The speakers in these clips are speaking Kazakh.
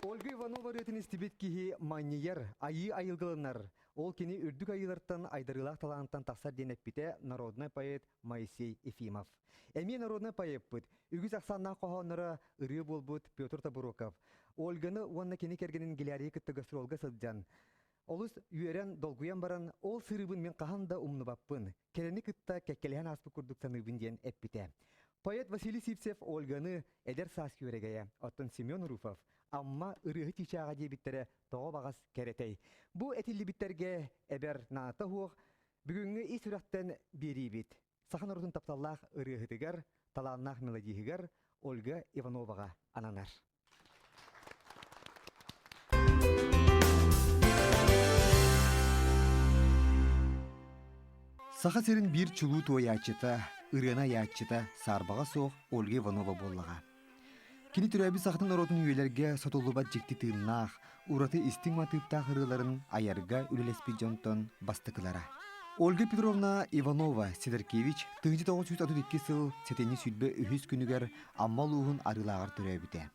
Ольга Иванова рытын стебет кихи маньер, айы айылгылынар. Ол кені үрдік айыларттан айдарылақ талантан тақсар денеппите народный поэт Моисей Ефимов. Әме народный поэт бұд, үгіз ақсаннан қоғаныры ұры болбуд Петр Табуроков. Ольганы уанна кені кергенін гелярия кітті гастролға сылджан. Олыс үйерен долгуян баран, ол сырыбын мен қағанда умны баппын. Керені кітті кәккелеген аспы күрдік саныбын ден әппите. Поэт Василий Сивцев Ольганы әдер сас көрегея, оттын Семен Руфов. Амма ырығы тичаға дебіттері тоғы бағас кәретей. Бұ әтілі біттерге әбер наата хуық, бүгінгі ес үрақтен бері бит. Сақан ұрытын тапталлақ ырығытығар, таланнақ мелодиығар Ольга Ивановаға ананар. Сақа серін бір чулу той ячыта, ырына ячыта сарбаға соқ Ольга Иванова боллаға. Кини түрәбі сақтың народын үйелерге сотолубат жекті тыыннақ, ураты истиңма тыптақ ырыларын аярға үлелеспі жонтон бастықылара. Ольга Петровна Иванова Сидоркевич 1932 сыл сетені сүйтбі үхіз күнігер аммал уғын арылағар түрәбіде.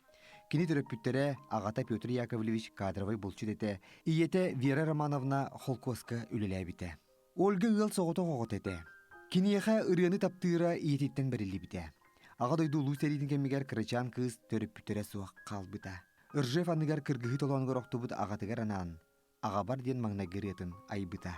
Кини түрәппүттері Ағата Петр Яковлевич кадровай болчу дете, иете Вера Романовна Холкоска үлеләбіде. Ольга ыл соғыты қоғыт ете. Кинеха ырыны таптыра иететтен бірілі біде. Аға дойду улу сәрейдің кәмігер кірачан кыз төріп бүттірі суақ қалбыта. Үржев анығар кіргігі толуанғыр оқтубыт ағатығар анан. Аға бар ден маңна гіреtin айбыта.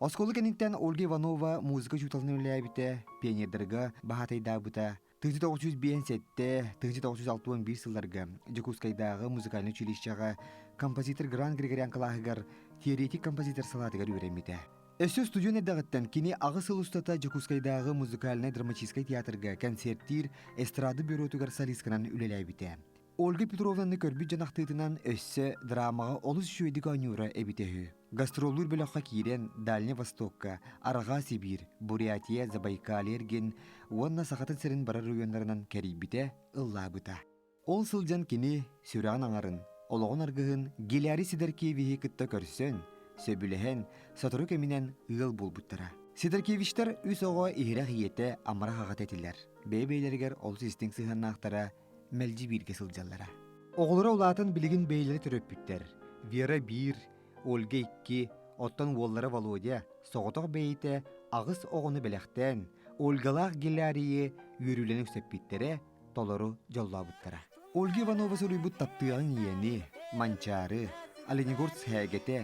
Осколы кәнінттен Ольга Иванова музыка жуталын өләбіте, пионердерға бағатайда бұта. 1957-1961 сылларға Жекускайдағы музыкальный училищаға композитор Гран Григорян Калахығар теоретик композитор салатығар үйремеді. Өсі студион әдіғіттен кені ағысыл ұстата Жекускайдағы музыкальный драматическай театрға концерттер эстрады бюротығар солистканан үлеләй біте. Ольга Петровнаны көрбі жанақтығытынан өссі драмаға олыс шөйдік анюра әбітехі. Гастроллар біліққа кейрен Дальний Востокка, Араға Сибир, Бурятия, Забайкал ерген, онна сақатын сірін барар районларынан кәрейбіте ұлла бұта. Ол сылжан кені сүраған аңарын, олығын арғығын Геляри Сидоркевичі күтті көрсен, сөбіліхен сатыру кемінен ұғыл бол бұттыра. Сидоркевичтер үс оға иғірақ иеті амара қағат етілер. Бей-бейлергер олыс істің сығын ақтара мәлжі бірге сылжалара. Оғылыра ұлатын білігін бейлері түріп бүттер. Вера 1, Ольга 2, оттан уоллары Володя, соғытық бейті ағыс оғыны біліқтен, Ольгалақ Гелярие үйрілені өсіп біттері толыру жолла бұттара. Ольга Иванова сұрыйбыт таптыған ені, манчары, Оленегорд сәгеті,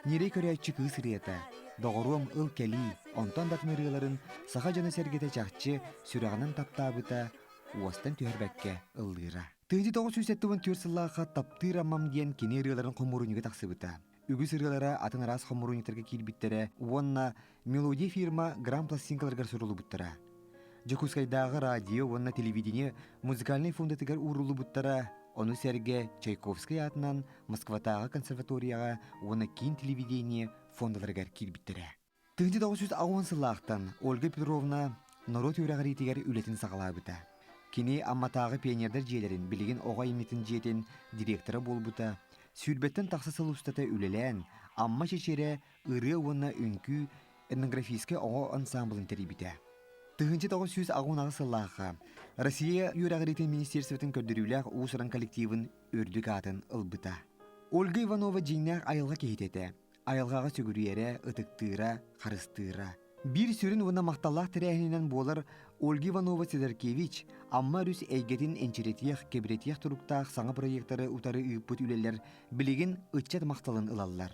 нерей көрәтчі кыз рета, доғыруым ұл кәлі, онтан датмырыларын сақа жаны сәргеті жақчы сүрағынан таптабыта, уастан түйірбәкке ұлдыра. 1974 сыллаға таптыр амам ден кене ырыларын қомуруниге тақсыбыта. Үгіз ырылара атын арас қомурунитерге келбіттері, онна мелодия фирма гран пластинкаларғар сұрылы бұттыра. Жекускайдағы радио, онна телевидение, музыкальный фондатығар урылы бұттыра, Оны Серге Чайковский атынан Москватағы консерваторияға оны кейін телевидение фондаларгар килбиттере. 1960 Ольга Петровна народ үрәгәритегәр үлетін сағалабыта. Кини амматағы пионердер жиелерин билигин оға имитин жиетин директоры болбута, сүрбеттен тақсысыл устата үлелән, амма шешере ыры уына үнкү этнографийский оға ансамблын терибите. 1960 Россия Юрагритин министерствотын көрдіруләк уусыран коллективын үрдік атын ылбыта. Ольга Иванова жиннәк айылға кейтеті. Айылғаға сөгіріері, ытықтыра, қарыстыра. Bir sürün vana maqtallaq tірәхінінен болар Ольга Иванова Сидоркевич, амма рүс әйгетін энчеретияқ, кебретияқ тұруқтақ саңа проекттары ұтары үйіппіт үлелер білеген ұтчат мақталын ылалар.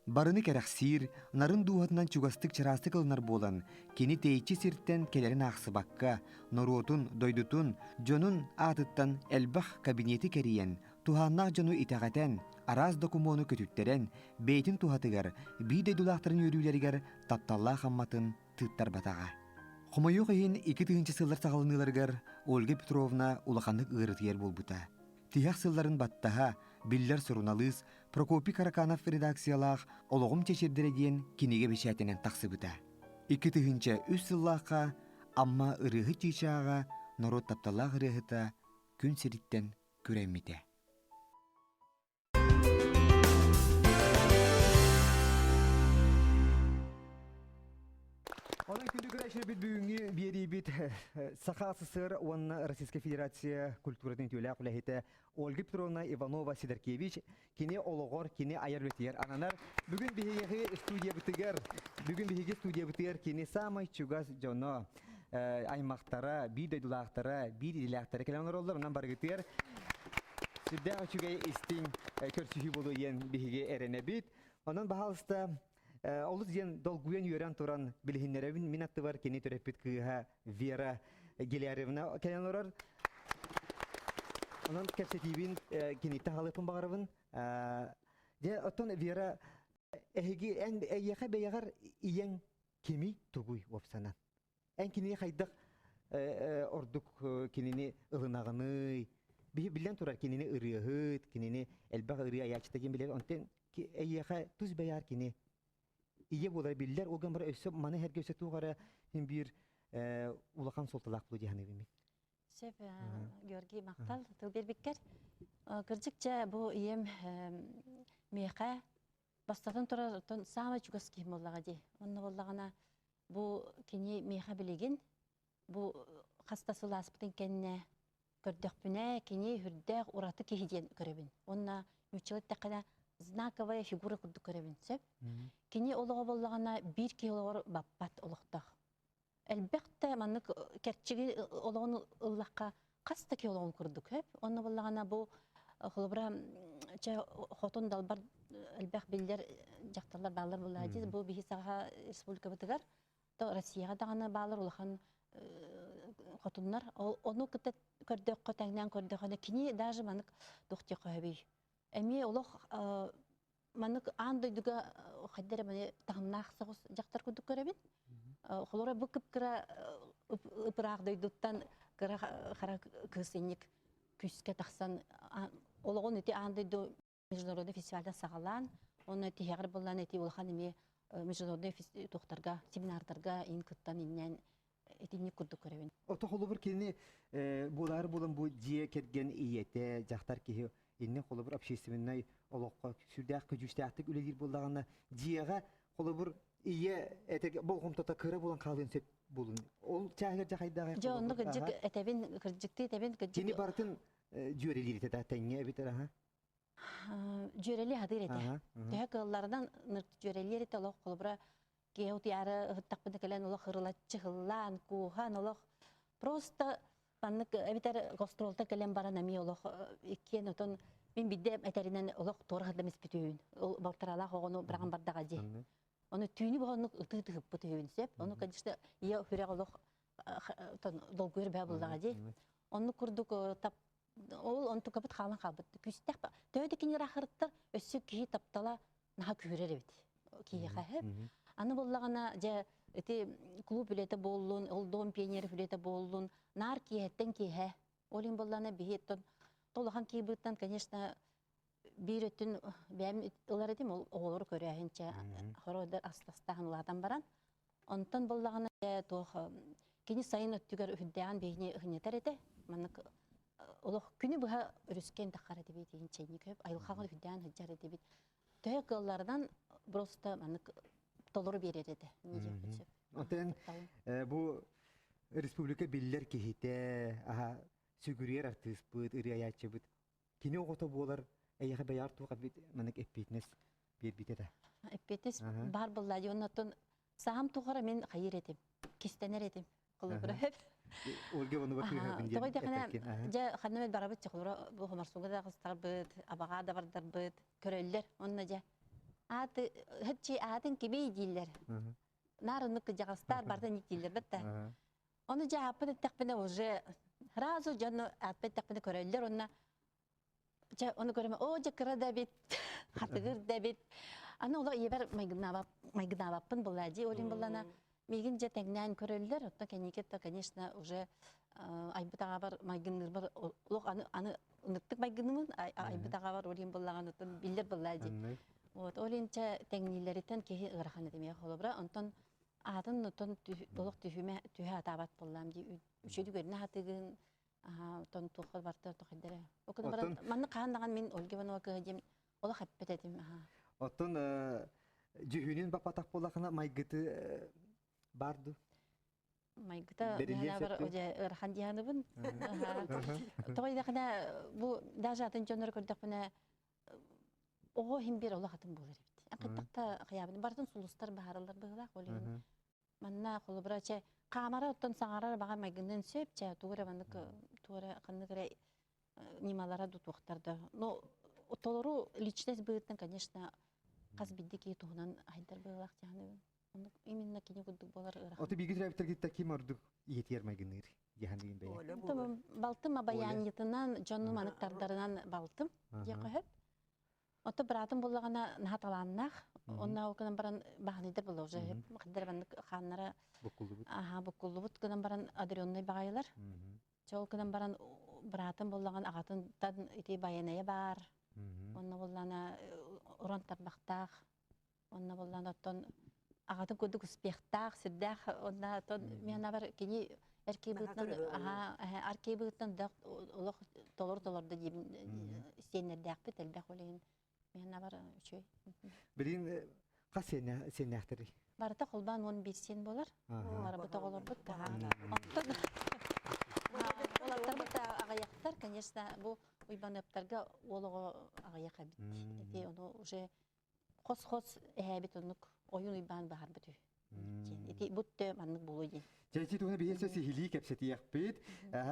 Барыны кәрәқсир, нарын дуғатынан чугастық чарастық ылынар болан, кені тейчі сирттен келерін ақсы баққа, норотун, дойдутун, жонун атыттан әлбақ кабинеті кәріен, туханнақ жону итағатен, араз докумону көтүттерен, бейтін тухатыгар, бейдей дулақтарын өрүлерігер тапталла қамматын тыттар батаға. Құмайық ең 2 сыллар сағалыныларгар Ольга Петровна улақандық ығырытыер болбыта. Тияқ сылларын баттаға, биллер сұруналыз, Прокопий Караканов редакциялақ олығым чешердереген кенеге бешәтінен тақсы бұта. 2 үс сыллаққа, амма ырығы чешаға, народ тапталлақ ырығыта күн сериттен көрәммете. Onun kündük rəşir bit büyüngü biri bit Саха СССР он Российская Федерация культуратын тюләк үләһите Ольга Петровна Иванова Сидоркевич кини ологор кини аяр өтер ананар бүгін биһиге студия битигер кини самай чугас жоно аймактара биде дулактара биде дилактара келәнер олар унан бар гитер Сидә чугай истин көрсүһү болу ен биһиге эрене бит онан баһалыста Олус ден долгуен юран туран билхиннеревин минатты бар кени төрепит кыха Вера Геляревна келенорар. Онан кепсетибин кени тахалыпын багарыбын. Де отон Вера эхиги эн эйяха беягар иен кеми тугуй вопсана. Эн кени хайдык ордук кенини ылынагыны билен турар кенини ырыгыт кенини элбак ыры аячтаген биле онтен эйяха туз беяр кени İyi bolar biller o gün bara ösüp mane her göse tuğara hem bir ulakan soltalak bulu diye mi? Şef Georgi Maktal tövber bikker. Kırcıkça bu iyem meha bastatan tora ton sama çugaski mollaga di. Onun mollagana bu kini meha bilegin bu hastası laspıtın kendine gördükbüne kini hürdek uratı kihiden görebin. Onna müçelet takana знаковая фигура курдук көрөбүн сеп. Кини олого боллагана 1 килограмм баппат олохтак. Элбетте манык керчиги ологон ыллакка каста килограмм курдук хеп. Онно боллагана бу холбра ча хотон далбар элбек билдер жактарлар балдар буллади. Бу бихисага республика бытыгар. То Россияга дагана балар улахан хотоннар. Ону кытет көрдөк котаңнан көрдөк. Кини даже манык дохти кайбый. Эми олох манык андойдуга хаддер мане тахнахсагыс жактар күдүк көрөбүн. Холора бу кыпкыра ыпырагдойдуттан кыра хара кысынник күскө таксан ологон эти андойду международный фестивальда сагалан, оны тиягыр булган эти улхан эми международный тохтарга, семинардарга инкыттан иннен этинник күдүк көрөбүн. Ото холобур кини булар булан бу жие кеткен иете жактар ки инне холобур общественный олоққа сүрдәк күжүстәктик үлелер булдагана жиега холобур ие этеге болгомтота кыра булан калын сеп булун. Ол чагыр жакайдагы. Жо онда кыжык этебин кыржыкты этебин кыжык. Кини бартын жөрелер тета теңге битер ха. Жөрели хадыр эте. Төһө кыллардан жөрелер эте олоқ холобура геот яры хыттакпын келен олоқ хырлатчы хыллан кухан олоқ просто паннык битер гастролта келен баран ами олоқ иккен отон мен бидде этеринен олоқ торгада меспитүүн. Ол бартаралах огону браган бардага ди. Оны түйүнү болгону ытыгып бүтүүн сеп. Оны конечно я хүрэг олоқ долгур бә булдага ди. Оны курдук тап ол онту капыт халан кабыт. Күстәк төйдө кине рахырттар өссү ки таптала наха күрер бит. Ки хахып. Аны боллагана же эти клуб билете боллун, ол дом пионер билете боллун, нар киеттен кихе. Олин боллана бихеттен толахан кейбіттен, конечно, bir ötün benim ılar edim oğulur körəhinçə xoroda astastağın ulardan baran. Ondan bollağına tox kini sayın öttügər ühdəyan beyni hıneter ede. Manık oluq günü buha ürüsken taxar edebi deyinçə köp ayılxağın ühdəyan hıcar edebi. Töyə qıllardan prosta manık doluru berer ede. Ondan bu Respublika biller kehite aha sügürüyer artist bu ırıyayatçı bu. Kini oğuta bolar Eğer bayar tuğa bit manik epitnes bir bitede. Epitis bar bulladı ondan saham tuğara men hayır edim. Kistener edim. Kılıbıra hep. Olga onu bakıyor ben. Toy da kana ja xanım barabıt çıkılır bu hamarsuga da qıstar bit abaga da bardır bit köreller onunla ja. At hepçi adın gibi diller. Narınık jağıstar bardan diller bitti. Onu ja apı takpene oje. Razı canı apı takpene köreller onunla onu göreme o jakıra da bit hatırır da bit ana ola yeber maygınavapın buladı olin bulana migin je tegnen köröller otta keniket de конечно уже ayбытага бар maygınır бар олог аны ныктык maygынымын ayбытага бар олин булаган оттон биллер бuladı вот олинче тегнилеритен кеhi ыраханы демeye холобра онтон атын оттон толук түһүмө түһө атабат буллам ди үчөдү көрүнө хатыгын тон тухал бартар тохидере. Окун баран манны каандаган мен Ольга Иванова кыдым. Ола хаппет этим. Оттон жүһүнүн бапатак болакына майгыты барды. Майгыта яна бар оже ырхан дияныбын. Той дагына бу даже атын жонор көрдөк мене ого хим бир ола хатын болар бит. Акытта кыябын бардын сулустар бааралар быгылак олин. Манна холобраче камара оттон саңарар бага майгынын сөпче тугура банык тугура кандыгыра нималара дутуктарда. Но толору личность быттын, конечно, каз биддики тугунан айдар быгылак жаны. Именно кини гудук болар ырак. Оты биги трактор гитта ким ордук етер майгыныр яхандыгын бей. Тамам балтым абаянитынан жонну маныктардарынан балтым. Якып. Оты братым боллагана нахаталаннах. Онна окунан баран бахнидер боло уже. Кадер банык ханнара букулубут кынан баран адрионный багайлар. Чол кынан баран братым боллаган агатындан ити баяная бар. Онна боллана уронтар бактак. Онна боллана оттон агатын көдүк успехтак, сирдак. Онна оттон мен бар кини эркебүтнан аркей бытнан да олох толор-толорда дибин сенердак бит элбек олен. Мен бар үчөй. Билин сеннахтыр. Барта холбан 11 сен болар. Марабыта олор бут. Олар бут агаяктар, конечно, бу уйбаныптарга олого агаяка бит. Эти оно уже хос-хос эбит онук oyun uйбан бар бит. Эти бутте маннык болуй. Жайчи тугуна биесеси хили кепсети якпит.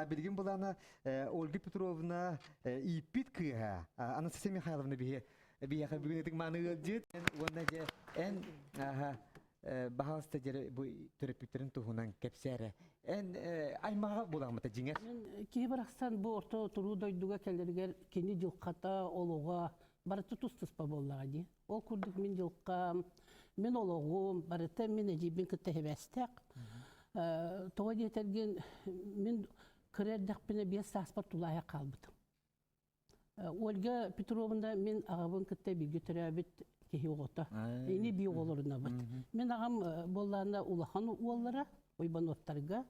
Билгин булана Ольга Петровна ипит кыга. Анастасия Михайловна бияка бүгүнетик маныгы жит. Онда же эн бахаста жере бу терапевтерин тугунан кепсере. Эн аймага буламата жиңер. Кибираксан бу орто туруу дойдуга келдергер кини жылката олуга барыты тустуспа боллага ди. Ол курдук мен жылка мен олугум барыты мен эжибин кытебестек. Тоға детерген мен кірердақпіне 5 саспар тулая қалбыдым. Ольга Петровна мен ағабын кітті білгі түрәбіт кехи оғыта. Ені бей оғылырына бұд. Мен ағам болларына улахан оғылыра, ойбановтарға.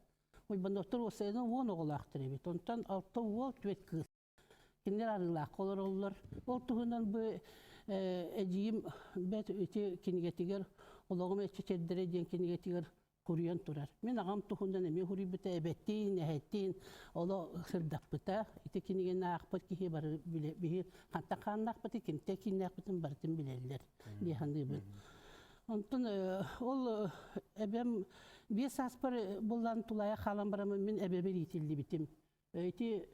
Ойбановтар осайынан 10 оғылақтыр әбет. Онтан 6 оғыл түвет кыз. Кендер арылақ олар олар. Ол тұғынан бұл әжейім бәт өте кенегетігер, олағым әтші тердері ден кенегетігер Kuryan turar. Men ağam tuğundan eme huri bita ebettin, ehettin, ola sırdak bita. İte kinigen nağıqbat ki var bile hatta kan nağıqbat ikin tekin nağıqbatın barıtın bileller. Dihandı bu. Ondan ol ebem bir saspar bullan tulaya xalan baramın men ebeber itildi bitim. İte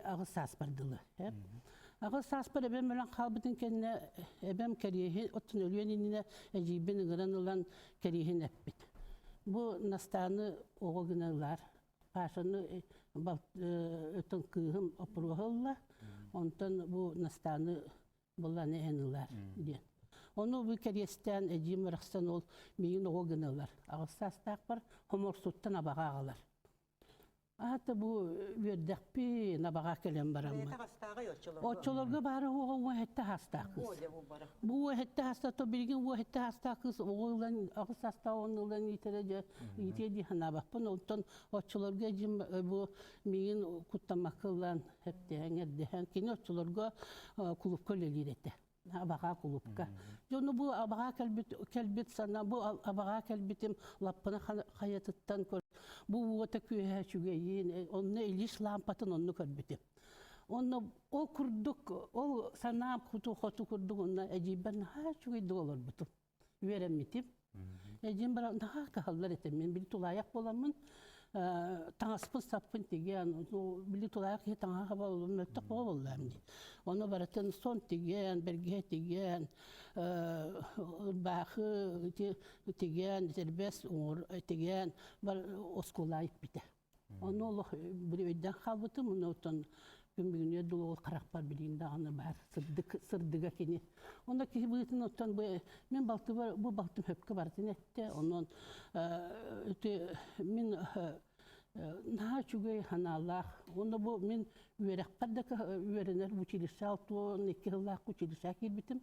ağız saspardılı. Ağız saspar ebem ölen qalbıtın kendine ebem kariyehin otun ölüyen inine ecibin gıran olan kariyehin ebbit. Bu nastanı oğu gınalar. Paşanı ötün kığım opuruğulla. Ondan bu nastanı bulan eğeniler. Onu bu kariyesten ecibin vırıqsan ol meyin oğu gınalar. Ağız sastak var, homor suttan abağa ağalar. Ата бу вердәкпи набага келем бараммы. Очолорга бары оға хетте хастакыз. Бу хетте хаста то билген бу хетте хастакыз оғылан агыс хаста онылан итереже итеди ханабаппын. Оттон очолорга жим бу миин куттамакылан хепте аңерден кини очолорга клубка лелирете. Абага клубка. Жону бу абага келбит сана бу абага келбитим лаппына хаятыттан көр. Бу ота күйе чүгейин онны илиш лампатын онны көрбитим. Онны ол курдук ол санам куту хоту курдук онна эжибен ха чүгейди олор бутум. Веремитим. Эжим бара наха кахаллар этем мен бил тулаяк боламын. Таңаспын саппын деген, били тулаяк хе таңа хабалым өттік болам ди. Оны баратын сон деген, берге деген, бақы деген, зербес оңыр деген, бар осколайып біте. Оны олық бір өйден қалбытым, оны оттан күнбігіне дұл ол қарақ бар білейінде аны бар, сырдыға кені. Онда кесі бұйтын оттан мен бұл балтым хөпкі бартын әтті, онын мен наға чүгей ханалақ, онда бұл мен үйерекпардық үйеренер училище алтуын, 2 жыллақ училище келбітім.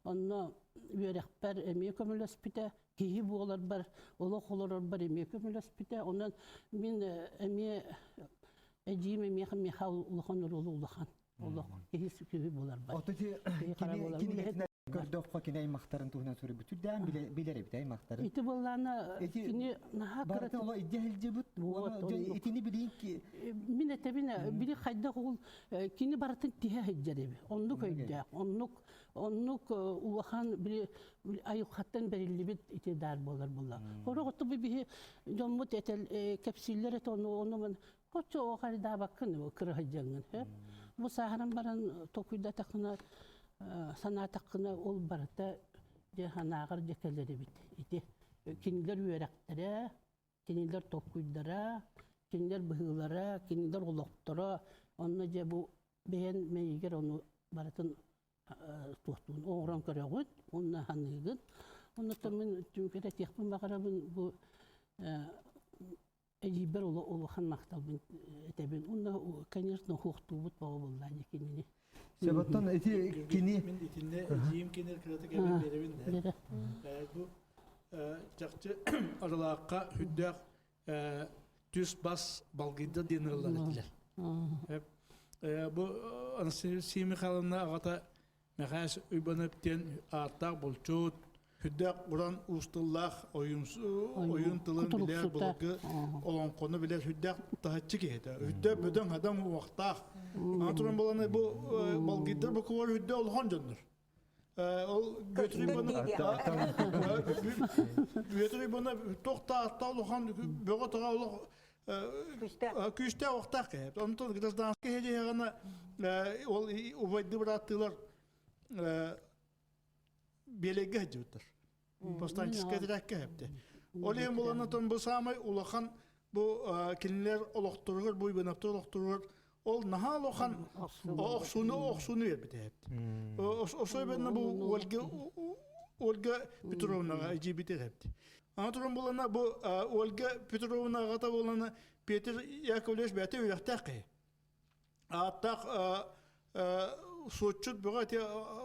Онна үйерекпар әмей көмілес біте, кейі болар бар, олық олар бар әмей көмілес біте. Онан мен әмей әжейім әмей Михаил ұлыған ұрылы ұлыған. Олық кейі сөкеуі болар бар. Отыты кені көрдіққа кені аймақтарын туғынан сөрі бүтір дәм білер әбіт аймақтарын. Иті болғаны кені наға көрді. Баратын ола идеалде бұт, етіні білейін ки... Мен әтәбін білі қайдақ ол кені баратын тіге әйджер әбі. Онлық өйді. Онлық ұлыған айықаттан бәрілі біт ите дар болар болар. Қоры ғытты бұл жоммұт әтәл кәпсілер әті оны мен қотшы оғары да баққын кірі әйджаңын. Бұл сағыран баран тоқүйда тақына сана таққына ол барыта ханағыр жекелері бит. Кенілер үйеректері, кенілер тоқүйдара, кенілер бұғылара, кенілер олықтыра. Онына же бұл бейін мейгер оны барытын туқтуын. Оғыран көрегін, онына ханығын. Онына мен түмкері текпін бағарабын бұл әжейбер олыған мақталбын әтәбін. Онына, конечно, хуқту бұт бағы болдан екеніне. Себаттан әті кені... Мен итінде жиым кенер кіраты кәбін беребін дәр. Бұл жақты аралаққа хүддәқ түс бас балғиды денерлар әділер. Бұл Сеймі қалымна ағата мәқәс үйбаныптен артақ болчуд, хүддәқ ұран ұстыллақ ойын тылын білер бұлғы олан қоны білер хүддәқ тағатчы кейді. Хүддәқ бөдің адам уақтақ. Антуран боланы бұл балгиддар бұл куар хүддәқ олған жондар. Ол götürü bunu toqta atta olğan böğe tağa olğan küçte oqtaq hep. Ondan grazdanski hece yağına ol uvaydı bıraktılar belege hecutlar. Postançiske direkke hepti. Olem bolana ton bu samay ulağan bu kinler oloqturur bu benaptı oloqturur. Ol naha olğan oqsunu verdi hepti. O söybenne bu Olga Petrovna'ga icibiti hepti. Anatorum bolana bu Olga Petrovna'ga da bolana Peter Yakovlevich bete üyaqtaqı. Attaq soçut böğati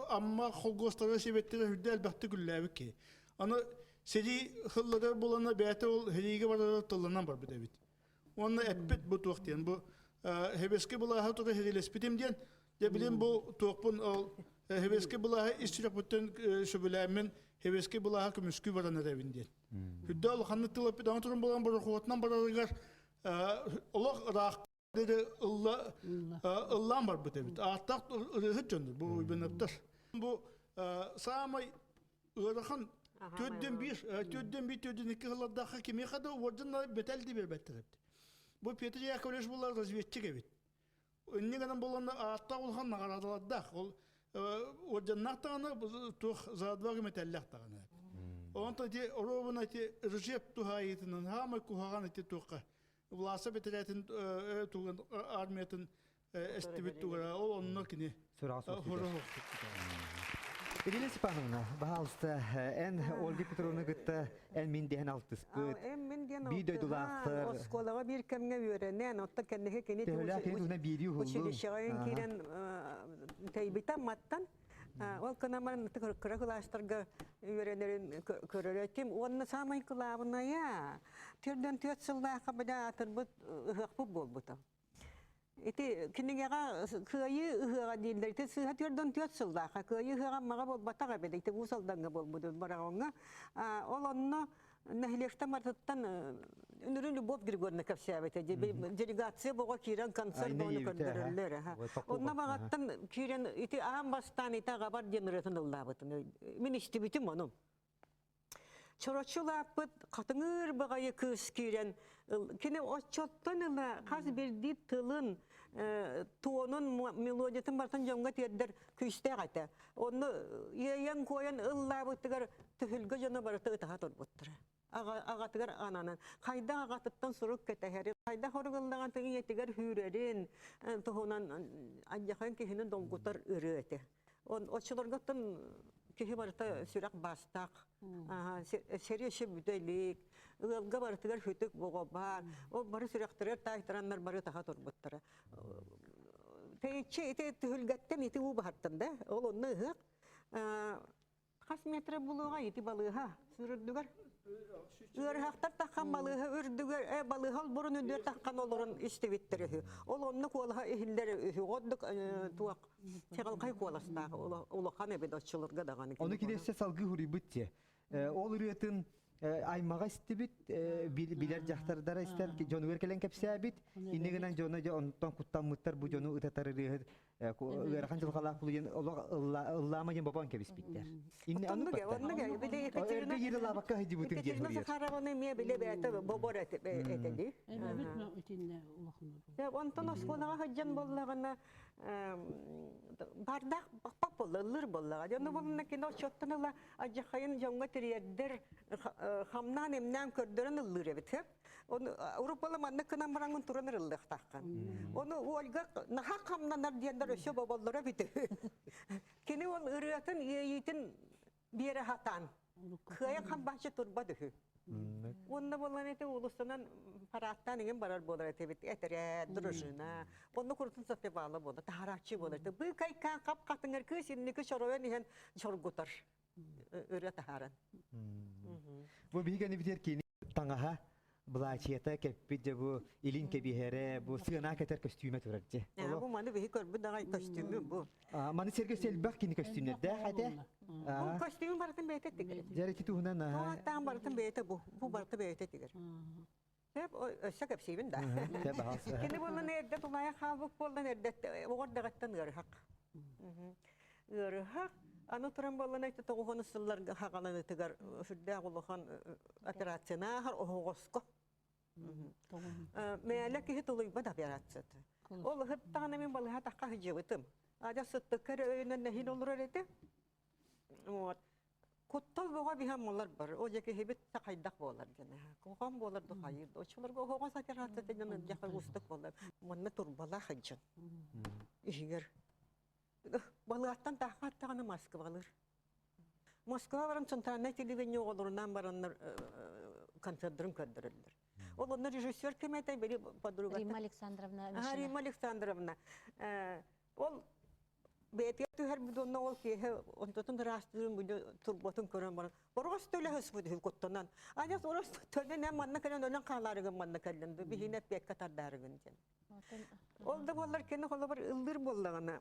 amma xolgostara sebetleri hüdde elbette güllәbik ki. Ana sedi xılladar bolana bete ol helige barada tılından bar bidebit. Onu etbet bu toqtiyan bu hebeske bulaha toqı hedilespitim diyen de bilim bu toqpun hebeske bulaha istirap bütün şöbüləmin hebeske bulaha kümüskü barana devin diyen. Hüdde ol xanlı tılap bir anatorum bolan bar xotnan baradagar Allah raq dedi Allah'ın var bu tabi. Artık ırıhıt candır bu benaptar. Bu samay ırıhan tödden bir iki yıllarda hakimi kadar orada beteldi bir beter. Bu Petr Yakovlevich bunlar razvedçi gibi. Ne kadar bulanlar artık olhan nagaradılar. Orada naktana tuh zadvar metellak tağına. Onda di orobuna ti Recep Tuhayetinin hamay kuhagan ti tuqa. Власа бетеретин туган армиятын эстибит тугара ол онно кини. Ирина Степановна, пожалуйста, Ольга Петровна гытта мен дehen алтыспыт. Bir döydülağıqtır. Oskolaga bir kemge öğrenen, otta kendine keni Töhөлä kene tuğuna biri hullu. училищега кирен тейбита маттан. Ол канаман кыракылаштарга öğrenерин көрөрөтим. Онны самай кылабына я. Төрдөн 4 жылда кабада атырбыт ыхык болбута. Ити кинигега кыйы ыхыга дилдер. Ити сыга төрдөн 4 жылда кыйы ыхыга мага болбатага беде. Ити усалданга болбуду барагонга. Ол онно нахилешта мартаттан үнүрүн Любовь Григорьевна капсябете. Делегация бога кирен концерт бону көрдөрөлөр. Онна багаттан кирен ити амбастан ити габар демиретін ыллабытын. Мен иштибитим ону. Чорочулапыт катыңыр багайы кыз кирен. Кене очоттон ыла каз берди тылын туонун мелодиятын бартан жонга тиеддер күстэ кайта. Онны ийен коян ыллабытыгар түһүлгө жона барыты ытаха торбуттура. Агатыгар ананан. Кайда агатыттан сурук кетехери. Кайда хоргылдаган тыгы етигер хүрерин. Тухунан ажjakан кихинин доңгутар ырыты. Он очолорготтан кихи барыта сүрак бастак. Сериеши бүдөлик. Ылга барытыгар хүтүк бого бар. Ол бары сүрактырыр тайтыраннар бары таха торбуттура. Тейче ите түһүлгәттен ити у бахаттан да. Ол онны ыгык. Кас метр булуга ити балыга сүрүрдүгөр. Үрхактар таккан балыга үрдүгөр балыга бурун өдөр таккан олорун истебиттере. Ол онны колга эхиллер годдук туак чагалкай коластагы улахан эбед оччуларга даганы. Оны кинесе салгы хурибытте. Ол үрөтүн аймага истебит билер жактардара истер жонугер келен кепсябит инегенен жона онтон куттаммыттар бу жону ытатары ырхан жылгалак булген ыллама жен бабан кебиспиттер. Онны биле Екатерина Ерилабакка хижибутун Екатерина Захаровна ме биле бете бобор этеди. Онтон осколага хаджан боллагана бардак бакпак боллар боллага. Жону булна кино чоттанала ажахайын жонга тиреддер хамнан эмнен көрдөрөн ыллыр эбит. Оны Европалы манны кынан бараңын тураныр ыллык таккан. Оны Ольга наха хамнанар диендер өсө бабаллара бит. Кини ол ырыатын ийитин бире хатан. Кыя хам бачы турбады. Онна болан эте улустанан параттан еген барар болар эте бит. Этере дружина. Онны куртун сатебалы болду. Тарачы болду. Бу кайка кап катыңыр кысынники шоровен иген шоргутар. Ырыата харан. Бу бигени битер кини таңаха Блачета кеппит же бу илин кебиһере бу сыгына кетер костюме турарчы. Бу маны бихи көрбү дагай костюмü бу. Маны Сергей Сельбах кини костюмнерде хате. Бу костюм бартын бейте тигер. Жарети туһунан Тан бартын бейте бу. Бу барты бейте тигер. Hep öse kepsiyim da. Kini bunun erdet olaya halbuki boldan erdet oğurdagattan ırhak. Irhak аны туран боллан айтты тоғуғаны сылларға хағаланы тігар үфірді ағылыған операцияна ағар оғоско. Мәлі кехі тұлыйба да операцияты. Ол ғыттағына мен балыға таққа хыжыбытым. Ада сұтты кәрі өйінен нәхін олыр әреті. Құттал боға бейхам олар бар. О жеке хебет сақайдақ болар. Қоған болар дұқайыр. Очыларға оғас операцияты жаны жақы ұстық болар. Мұнны тұрбала хыжын. Ишігер. Балыаттан тақаттағаны Москвалыр. Москва барам центральный телевидение оларынан бараннар концертрын көндірілдір. Ол оны режиссер кеметай бері подругаты. Римма Александровна. Римма Александровна. Ол бәйте түхер бұдонна ол кейі онтатын растырын бұды турботын көрін баран. Орғас төлі хыс бұды хүлкоттынан. Ажас орғас төлі нәм манна кәлін өлін қаларығын манна кәлінді. Бігінет бәк катардарығын жен. Ол да болар кені қолы бар ылдыр болдағына.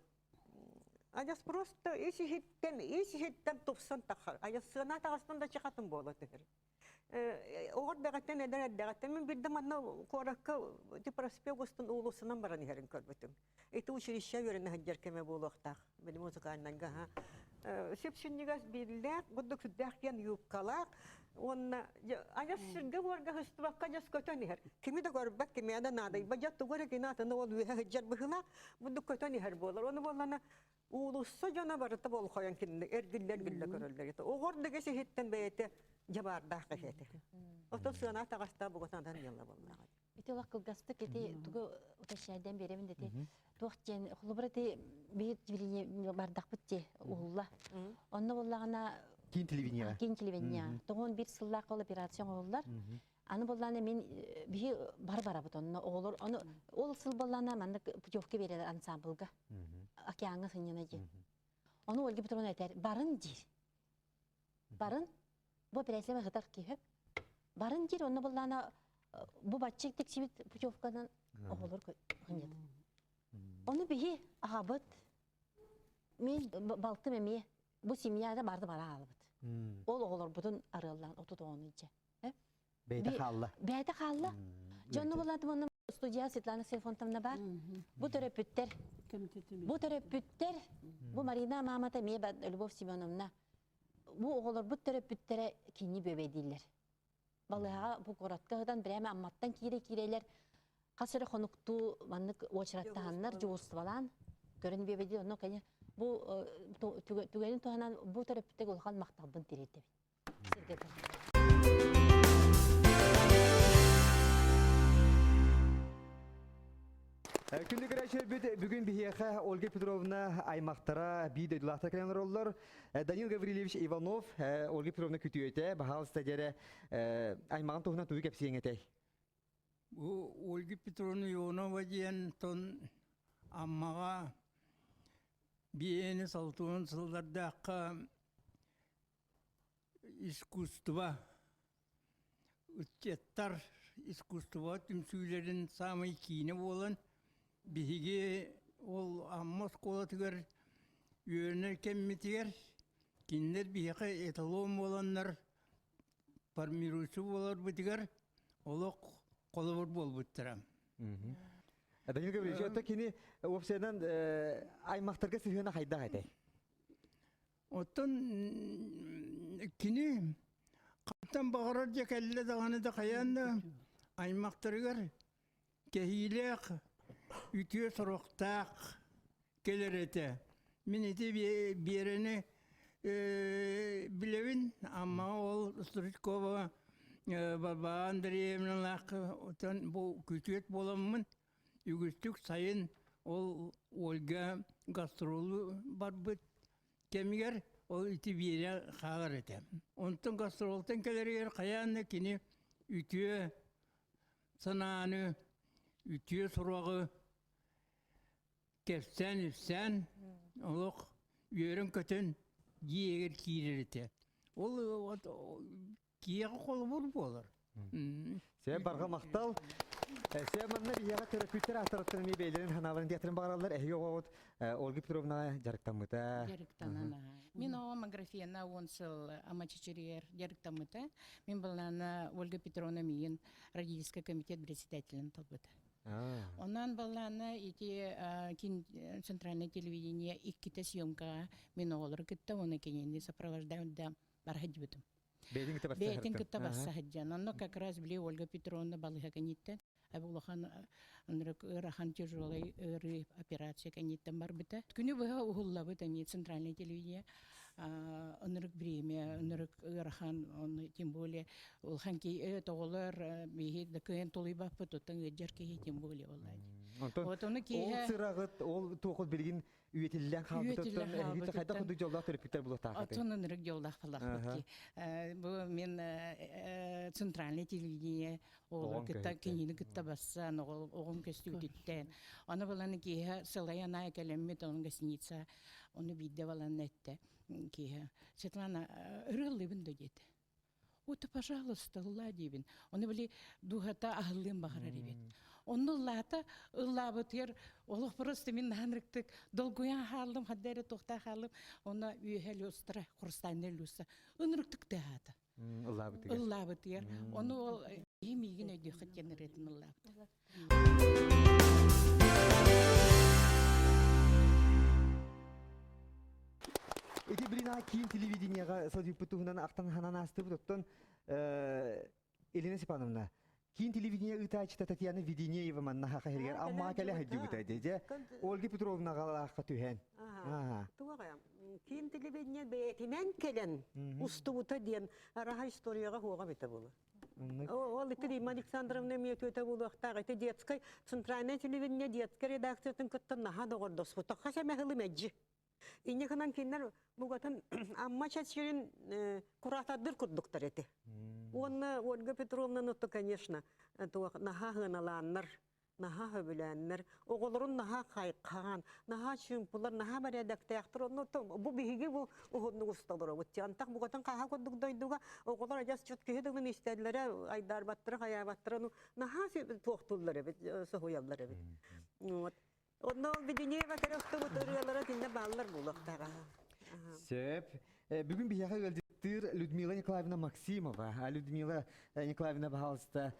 Ажас просто исихиттен тупсан тахар. Ажас сына тағастан да чықатын болы тігір. Оғыр дағаттен әдәғаттен мен бірді манна қораққа проспегустын ұлысынан баран ерін көрбітім. Эти училища верені хаджар кеме болуқтақ. Бені музыкальнанға. Сепшіннігас бірләк, бұдды күддәк ен юбкалақ. Ажас сіргі орға хыстыбаққа жас көтөн ер. Кеми де көрбәк, кеми ада надай. Бажат тұғыры кенатында ол үйе хаджар бұхылақ, бұдды көтөн ер болар. Оны болана улуssa жана барыта бол қойан кенді, әргілер гілі көрілдер. Оғырды кесі хеттен бәйеті жабардақ қахеті. Оты сына тағаста бұғытандан елі болмаға. ити олақ кылгастык ити тугу уташайдан беремин дети. Туохтен холбара ти бит билине бардакпыт те улла. Онно боллагана Кин телевидение. кин телевидение. Тогон бир сыллак операцион оллар. Аны болланы мен бии бар бутонно олор. Аны ол сыл боллана мандык путевка берер ансамблга. Океанга сынына же. Аны Ольга Петровна айтар, барын дир. Барын, бу операциялар хатар киһеп. Барын дир, оны боллана бу батчык тексибит путевкадан оголор кыйнат. Оны бии агабыт. Мен балтым эме, бу семьяда барды бара алыбыт. Ол оголор бутун арылдан отут онынча. Бейте халла. Бейте халла. Жонну боллаты мұны студия Светлана Сельфонтовна бар. Бу терапевттер. Бу терапевттер. Бу Марина Мамата Меба Любовь Семеновна. Бу оголор бу терапевттере кини бөбедилер. Балыга бу короткадан биреме амматтан кире-кирелер касыры хонукту маннык очраттаганнар жуустубалан көрүн бебеди онно кene бу түгөнүн туганан бу терапевттеге улган макталбын тиретеп. Күндү көрәшер бүгүн бихеха Ольга Петровна аймактара бий дөйдүлактар кенен роллор. Данил Гаврилевич Иванов Ольга Петровна күтүөтө бахал стадиере аймагын тугуна туй кепсиеңетей. Бу Ольга Петровна Ионова диен тон аммага биени салтуун сылдардакка искусство үтчеттар искусство түмсүйлерин самый кийне болан биһиги ол аммас колатыгар үйөрнер кеммитигер киндер биһиге эталон боланнар формирующий болар бытыгар олок колобор болбуттарам. Данил Гаврилевич, это кини опсиядан аймактарга сүйөна хайда хайте. Оттон кини каптан багарар жекелле даганы да каянда аймактарыгар кехилек үтүө сороктак келерете. Мен эти берени билебин, амма ол Стручкова Баба Андреевна лак отон бу күтүөт боламмын. Үгүстүк сайын ол Ольга гастролу барбыт кемигер ол ити бире хагар этем. Онтон гастролтан келерер каянны кини үтүө сананы үтүө сурагы кепсен олок үйөрүн көтөн жиегер кийрерите. Ол кияга колбур болар. Се барга мактал. Се манна бияга терапевттер атыраттын мебелерин ханаларын диатрын багаралар. Ойгот Ольга Петровна жарыктамыта. Жарыктанана. Мен омографияна онсыл амачичерер жарыктамыта. Мен балана Ольга Петровна миен родительский комитет председателин толбыта. Онан балана ити центральное телевидение икките съемка мен олар кытта оны кененди сопровождают да бархадибытым. Бейтин кытта басса хаджан. Оно как раз бли Ольга Петровна балыга канитте. Абулахан рахан тяжелый операция каниттен барбыта. Күнү бага угуллабыта ми центральное телевидение. Онырык бремя, онырык рахан, он тем более улханки тоголар бихи дакын толыба путутан жарки тем более валай. Вот он ки ол сырагыт, ол тоқыл билгин үйетилден халбытыттан хит кайда худу жолда терапевттер булат тагы. Отон онырык жолда фалахтки. Бу мен центральное телевидение ол кытта кинини кытта басса, огом кестүтүттен. Аны баланы ки сылаяна келеммет onun гостиница, оны бидде баланы этте. Светлана, рылыбын да деді. Оты, пожалуйста, ладивин. Оны білі дуғата ағылын бағарар ебет. Оны лата, ыллабытыр, олық просто мен нанрықтық, долгуян халым, хаддары тоқта халым, оны үйхәл өстірі, құрстайнел өсті. Үнріктік дағады. Ыллабытыр. Оны ол емейген өйді қыттен ретін ыллабытыр. Эти блина кин телевидениега содипутугунан актан хананасты буттон Елена Степановна. Кин телевидение ытачта Татьяна Веденеева манна хахергер амма келе хаджубута деже. Ольга Петровна галаакка түһен. Тугая. Кин телевидение бетинен келен устубута диен араха историяга хуга бете болу. Ол это Римма Александровна мне это было так, это детская центральная телевидение, детская редакция, тын кыттан наха догордос. Вот так хаса мәгылы мәджи. Инне ханан киндер бугатын амма чачырын куратадыр курдуктар эти. Онна Ольга Петровна, ну то, конечно, то наха хыналаннар, наха хөбүләннер, оголорун наха кайкан, наха чүмпулар, наха бар редактор, ну то бу биһиги бу угунну усталар. Вот тянтак бугатын каха курдук дойдуга оголор ажас чут кеһеден истәдләре айдар баттыр, хая баттыр, ну наха тохтуллар бит, сохуяллар бит. Вот. Онно бидине батарықты бутырыялары тинде баллар булактара. Сөп. Бүгін бияға өлдеттір Людмила Николаевна Максимова. Людмила Николаевна, пожалуйста,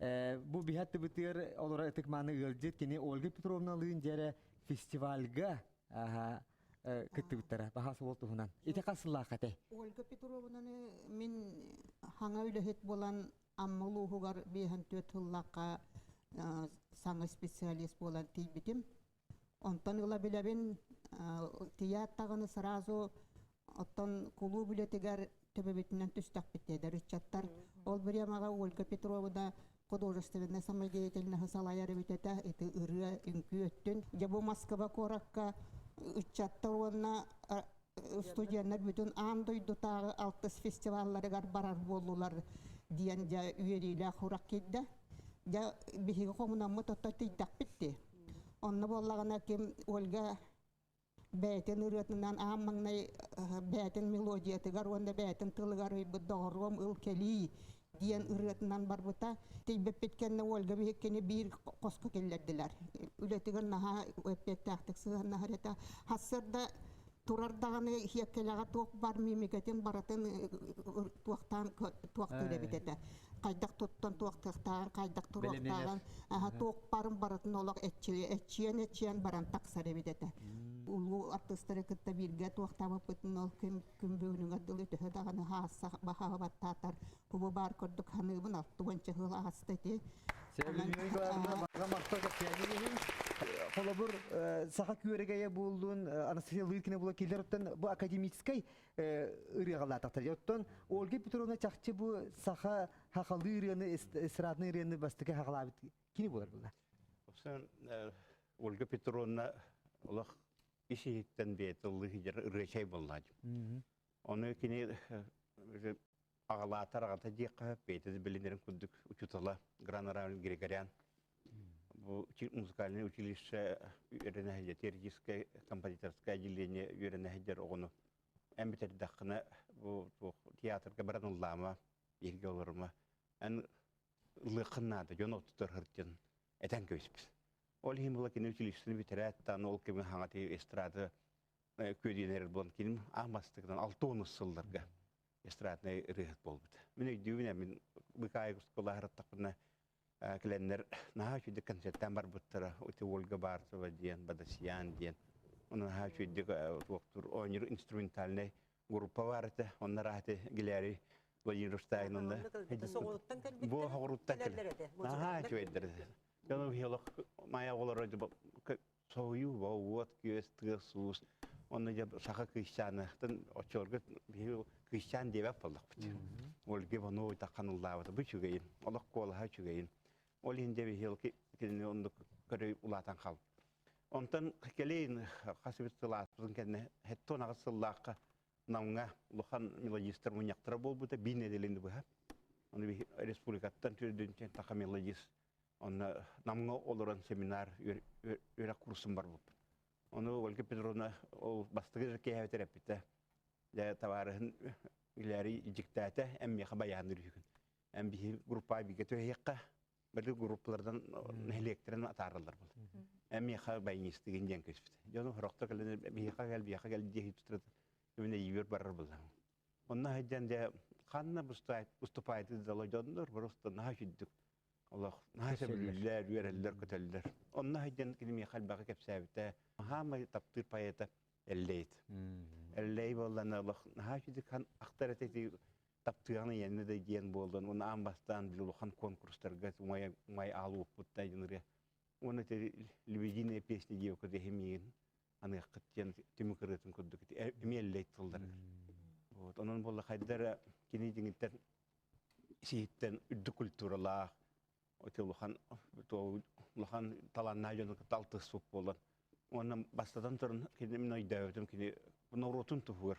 бұл бияқты бұтыр олара этикманы өлдет, кені Ольга Петровна лүйін дәрі фестивальға күтті бұттара. Бағасы ол тұғынан. Еті қасылла қатай? Ольга Петровнаны мен хаңа үліхет болан аммылу хугар бейхан төт хыллаққа саңы специалист болан тейбітім. Онтан ыла билебин тияттагыны сразу оттан кулу билетигер төбөбүтүнөн түстак биттедер ичаттар. Ол биремага Ольга Петровна художественная самодеятельная салаяр битета эти ыры үңкү өттүн. Жабу Москва коракка ичаттар онна студияндар бүтүн андойду тагы алтыс фестивалларыгар барар болулар диен жа үйериле хурак кидде. Жа бихиги комунамы тотто тыйдак битти. Онны боллагана кем Ольга бәйтен үрөтүнөн аммаңнай бәйтен мелодиятыгар онда бәйтен тылыгар бдором ылкели диен үрөтүнөн барбыта тийбеп кеткенне Ольга беккене бир коску келлердилер. Үлетиген наха өппеттактык сыгына харета хасырда турардаганы хеккелага ток бар мемлекеттен баратын туактан битете. Кайдак тоттон туактактаган кайдак турактаган ток барын баратын олак этчиен баран таксары битете. Улу артисттары кытта бирге туактабып бүтүн ол күмбөөнүн адылы төһөдаганы хааса баха баттатар кубу бар көрдүк ханыбын алтты боюнча хыл астыты. Холобур саха күрегeye булдун Анастасия Лыткина була келерттен бу академической ырыгалатактар. Оттон Ольга Петровна чакчы бу саха хакалы ырыны эстрадный ырыны бастыка хагалабыт. Кини булар булар? Ольга Петровна улах ишиттен бетылы ырычай буллады. Оны кини агалатар агата дикка бетиз билинерин күдүк учутала Гранаран Григорян. Bu музыкальное училище үйренәһидер, теоретическое композиторское отделение үйренәһидер оғыны. Әмбетер даққына bu театрға баран ұллама, елге олырма. Ән лықынады, жон оттытыр ғырттен әтән көйспіз. Ол химбыла кені училищені бітерәттан, ол кемін хаңаты эстрады көденер болан кенім ағмастығынан 6-10 сылдарға эстрадный рыхыт болбыды. Мен өйдеуіне, мен бұқайы құсқыла ғырттақпына Кленнер наха чуйды концерттан бар буттара, өте Ольга Барцева диен, Бадасиян диен. Оны наха чуйды доктор ойнер инструментальный группа бар еді, онна рахты гилери Владимир Штайн, онда. Бұл хоғыруттан келді. Наха чуйдыр. Жону бихелок мая олар өйді соғыю, вот көз, тығыз, суыз. Оны жа сақа крестьянықтың очорғы крестьян девәп болдық бұд. Ольга бұны ойта қаныллабыды. Бұл чүгейін, олық қолыға чүгейін. Ол енді бейхел кені онды көрі ұлатан қал. Онтан келейін қасыбет сылатымыздың кәдіне хеттон ағыз сыллаққа науңа ұлыған мелодистер мұнияқтыра бол бұда бейін әделінді бұға. Оны республикаттан түрден тақа мелодист. Оны науңа олыран семинар өрі курсын бар бұл. Оны Ольга Петровна бастығы жеке әветер әппеті. Таварығын үләрі жіктәті әммеға баяғын үрігін. Әмбейі группа бігеті өйеққа бірді группалардан электрен атарылар болды. Әммеға байынестігін ден көспіті. Жоны құрақта кәліне бейеқа кәл дейі тұтырды. Өміне үйер барар болды. Онна хайдан де қанына бұступайды дала жодындар, бұрысты наға жүддік. Олақ наға сөбілілер, үйерелілер, көтелілер. Онна хайдан келеме қалбағы кәпсәбіті. Хамай таптыр пайеті әллейді. Әллей болдан олақ наға жүддік ақтар әтекті таптығаны енді де дейін болдан. Оны амбастан білуған конкурстарға умай алу бұттай жыныры. Оны лебединая песня деу көді емейін. Аны қыттен түмі көретін көдді көді. Әме әллейді тұлдар. Onun bolla kaydara kini dingitter ситтен үрдү культуралаах отылхан улахан таланна жон талты суп болар. Оны бастадан турын кинем ойдавдым кини норотун тугур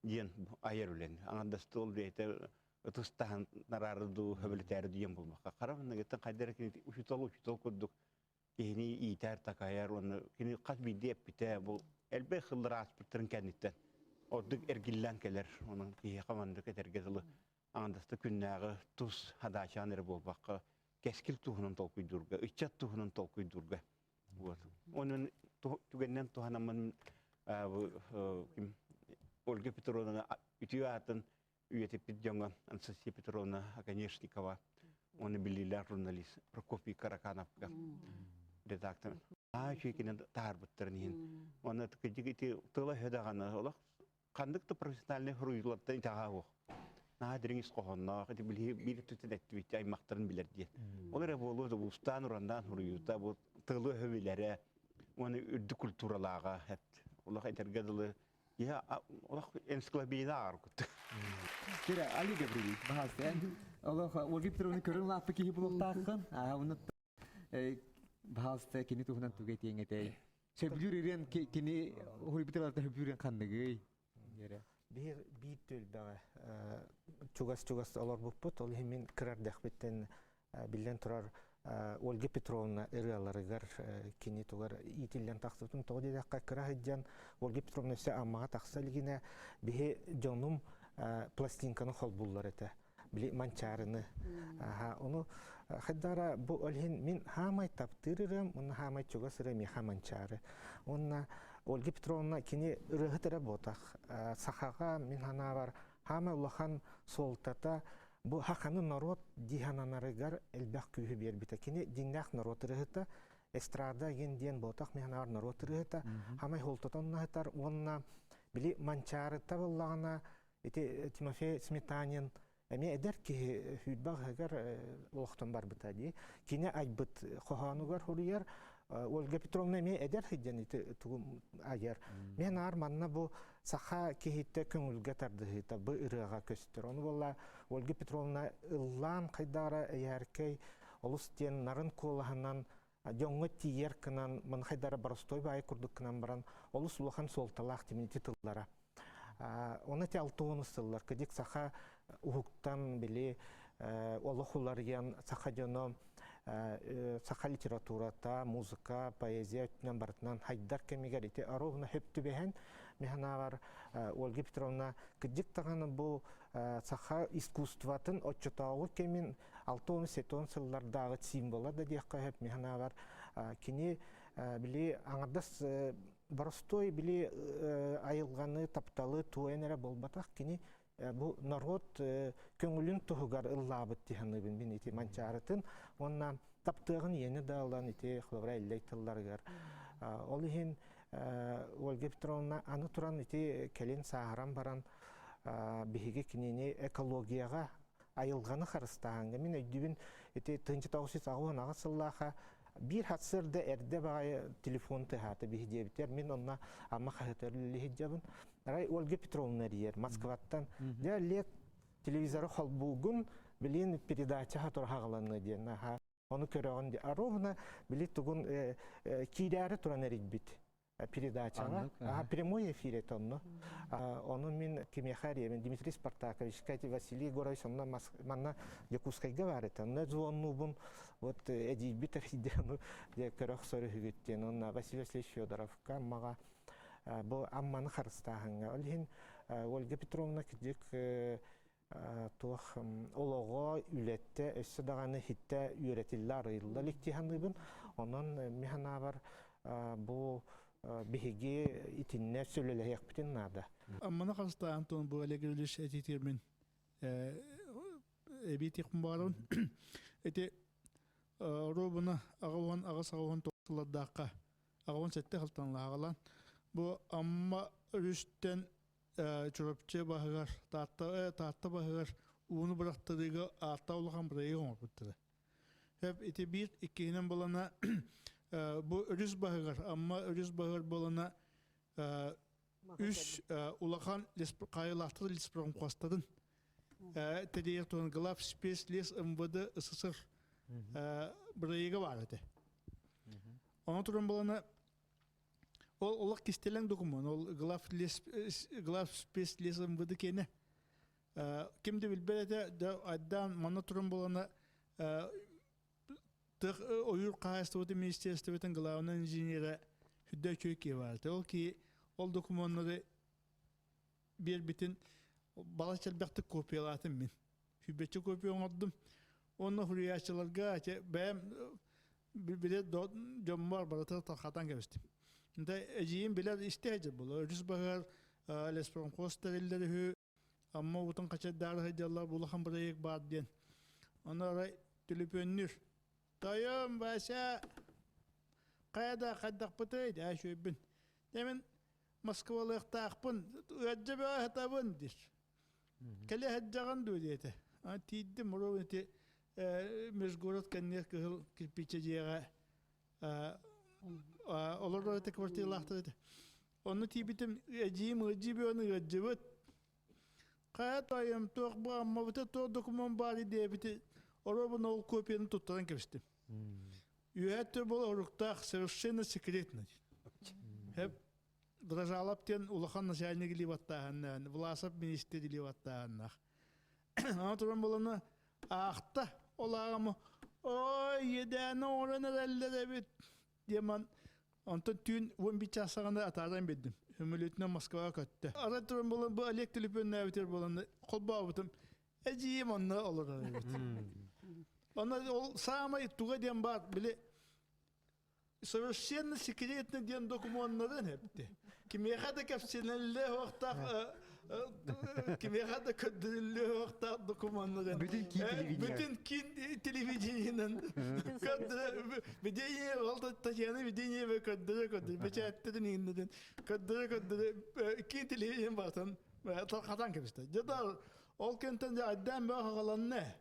диен айыр үлен. Аңда стол дейте отустан нарарду хөбөлтөр диен болмакка. Карабын геттен кайдыр кини учутол курдук. Кини итер такаяр оны кини кат бидеп бите бу элбе хылдырас биттирин кенниттен. Ордук эргиллен келер onun ки каманды кетергезилы. Аңдасты күннәгы туз хадачаныр болбакка. Кескил тухунун толкуйдурга, ичат тухунун толкуйдурга. Вот. Onun түгеннен туханамын ким Ольга Петровна ütüyatın üyetip jonga Анастасия Петровна Аканешникова. Onu bilirler jurnalist Прокофий Каракановка. Редактор. Чекинен тарбыттырнын. Onu tıkıcı tığla hödagana olaq. Кандыкты профессиональный хуруйлаттан тагау. Надирин скохонна, это были бир түтәттү аймактарын билер ди. Олар болу да устан урандан хуруйта бу тылы хөвиләре, оны үрдү культураларга хәт. Олар этергәдәле я олар энциклопедиялар кут. Кира Али Габриевич, баһасын. Аллах Ольга Петровна көрөн лапы ки булыктакын. Уны баһаста кини тухнан тугай теңете. Сөбүрүрен кини хурбиталарда хөбүрен кандыгы. Bir tül bağa çugas alır buput ol hemen kırar dehbitten bilden turar Olga Petrovna ırıalarıgar kini tugar itillen taksıtın toğu dedekka kıra hıccan Olga Petrovna ise amağa taksa ligine bihe canım plastinkanı hol bullar ete bili mançarını onu haddara bu olhin min hamay taptırırım onu hamay çugasırım ya hamançarı onna Olga Petrovna kini rıhıtıra botak. Sahaga min hana var. Hama ulahan soltata bu hakanı narot dihananarıgar elbaq kühü bir bita. Kini dindak narot rıhıta. Estrada yen diyen botak min hana var narot rıhıta. Hama holtatan nahıtar. Onna bili mançarı tavallağına Timofey Smetanin Эме эдер ки хүдбаг хагар уохтон бар быта ди. Кине айбыт хоханугар хурияр Ольга Петровна эме эдер хиджани тугум агер. Мен ар манна бу саха кихитте көңүлгө тардыта бу ырыга көстөр. Ону болла Ольга Петровна ыллан кайдара яркей олустен нарын колаханан жоңго тиер кынан мен кайдара баростой бай курдук кынан баран олус улахан солталак тимити тыллара. Оны те алтуыны сыллар кедик саха ухуктан били олохуларыян саха жоно саха литературата, музыка, поэзия өтінен барытынан хайдар кемигер ете аровна хөптү бехен механа бар Ольга Петровна кедик тағаны бұл саха искусстватын отчетауы кемин алтуыны сетуын сыллардағы символа да дейққа хөп механа бар кини били аңардас баростой били айылғаны тапталы туэнере болбатақ кини бу народ көңүлүн тугар ыллабыт диханыбын мен ити манчарытын онна таптыгын ени даалан ити хлобра эллейтылларгар ол ихин Ольга Петровна аны туран ити келин сааран баран биһиги кинини экологияга айылганы харыстаанга мен өйдүбүн ити тынчы тагысыз агынага сыллаха bir hatsırda erde bağaya telefon tehata bir hediye biter. Min onna ama xahatırlı hicabın. Ray Olga Petrovna diyer Moskvattan. Ya lek televizoru halbugun bilin передача hatır hağlanı diyen. Onu körağın diye. Arovna bilit tugun kidari turan erik bit. Передача. Прямой эфир это он. Он min Кимехария, min Дмитрий Спартакович, Катя Василий Горович, он манна Якутской говорит. Он не звонил бун вот эти битер идену, где корох соры хигеттен. Он Василий Васильевич Федоров, камага, бо амман харстаханга. Олхин Ольга Петровна кидик тух олого үлетте, өссө даганы хитте үйретиллар ыйлла ликтиханыбын. Онон механа бар бу биһиги итинне сөйлөлөйөк битин нада. Аммана хаста Антон бу элегилиш этитермин. Эбити кумбарын. Эти робуна агаван агасагаван токтулардакка. Агаван сетте халтанлагалан. Бу амма рүстен чурапчы багар, татта багар уну бырактырыга атаулган бирегон бутты. Хеп эти бир икенен балана bu örüz bahıgar ama örüz bahır bolana üç ulakan kayılahtı lisprom kostadın тедер тон глав спецлес МВД СССР бирайга бар эте. Оны туран болана ол кистелен документ, ол глав спецлес МВД кене. Кимде билбелете да аддан мана туран болана тық ойыр қағастығы министерствотын главный инженері хүдді көйке барды. Ол ки ол документları bir bitin bala çelbekti kopyalatım ben. Hübbetçi kopya olmadım. Onu hürriyatçılarga ben bile jom var barata takatan gelmiştim. Da ejiyim bile isteyecek bulu. Rüz bakar Lesbron Kosterelleri hü ama utan kaça dar hediyalar bulahan buraya bağ diyen. Onlara tülüpönür. Dayım başa kayada kaddak pıtaydı ha şöyle bin. Demin Moskvalık taqpın, öcebe hatabın dir. Kale haccagan duyete. Tiddi muroveti mezgurat kanner kıl kirpiçeciye olur da kvartilahtı. Onu tibitim ecim öcibe onu öcebet. Kayat ayım toq bu amma bita to dokumen bari diye biti. Orabın ol kopyanı tutturan kepstim. Üyette bol oruktaq совершенно секретно. Hep Дрожалаптен улахан начальник ливаттаһаннан, Власов министр ливаттаһаннах. Атуран боланы ахта олагамы ой едәне орын әлләдә бит. Деман онтон түн 11 часагында атардан беддим. Хөмөлөтнө Москвага көттө. Атуран боланы бу элек телефонна битер боланы колбабытым. Эҗием онны олар бит. Аны ол самай туга дем бар биле совершенно секретно ден документнарын хепти. Кимехада капсинелле вакта кимехада көддүлле вакта документнарын. Бүтүн кин телевидениянын көддү видение алды тажаны видение ве көддү бечаттын инден көддү кин телевидение бартан катан кепсте. Жада ол кентен аддан ба хагаланны.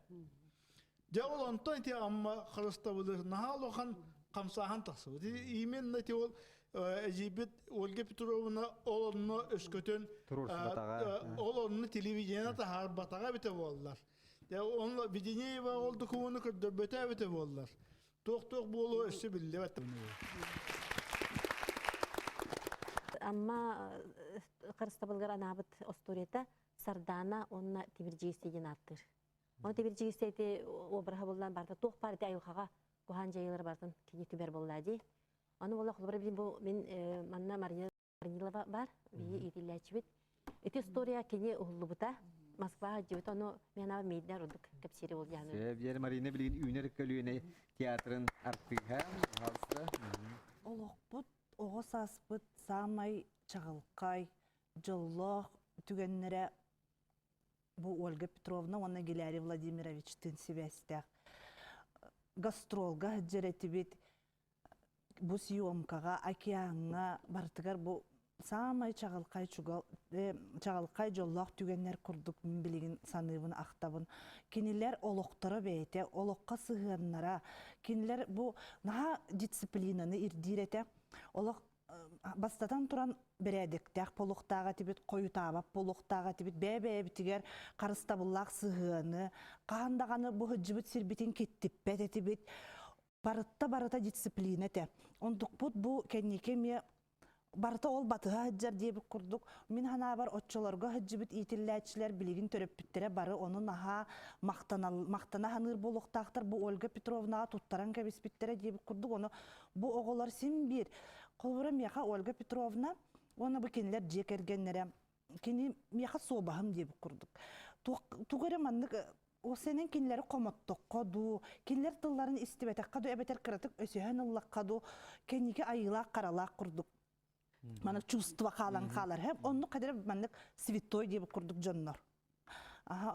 Жавол онтон ти amma Христовы нахалохан камсахан тасу. Именно те ол Ежибет Ольга Петровна олонно өскөтөн олонно телевидениеда харбатага бите боллар. Я онла видение ба ол документны көдөбөтө бите боллар. Ток болу өсө биле бат. Amma Kırıstabalgar anabıt ostoriyete Sardana onunla tibirciyisi dinattır. Onu tibirciyisi obraha bolan barda toq parti ayuqaga kohan jaylar bardan kini tüber bolladı. Onu bolla xulbara bilin bu men manna Marnilova var ve itilachibit. Эти история кини уллубута Москва жибит onu mena meydler olduk kapsiri ol yani. Sevgili Marina bilin üner kölüne tiyatrın arttığı halsta. Олоқпут, оғыс аспыт, самай, чағылқай, жыллық, түгеннері бұл Ольга Петровна, оны Гелярий Владимировичтің себестіқ. Гастролға жіреті бет, бұл съемкаға, океанға бартығар бұл самай чағылқай жыллық түгеннер күрдік мен білеген саныбын ақтабын. Кенелер олықтары бәйте, олыққа сығыннара, кенелер бұл наға дисциплинаны ирдиреті, олық бастатан тұран бірәдіктәк полықтаға тебет, қойы табап полықтаға тебет, бәй бітігер қарыстабыллақ сығыны, қағандағаны бұл жібіт сербетін кеттіппәт етебет, барыта дисциплина те. Ондық бұл кәнеке ме барыта ол батыға хаджар дейбік күрдік. Мен хана бар отчыларға хаджибіт итілләтшілер білігін төрөппіттері бары оның аға мақтана ханыр болуқтақтар бұл Ольга Петровнаға туттаран кәбеспіттері дейбік күрдік. Оны бұл оғылар сен бір. Қолбыры меха Ольга Петровна, оны бұл кенілер жек әргенлері, кені меха собағым дейбік күрдік. Туғыры маңдық о сенен кенілері қоматтық қоду, кенілер тылларын істебетек қаду, әбетер кіратық өсіген ұллақ қаду, кенеге айылақ қаралақ күрдік. Мана чувство қалан қалар. Оны қадыр мәнік святой деп күрдік жоннар.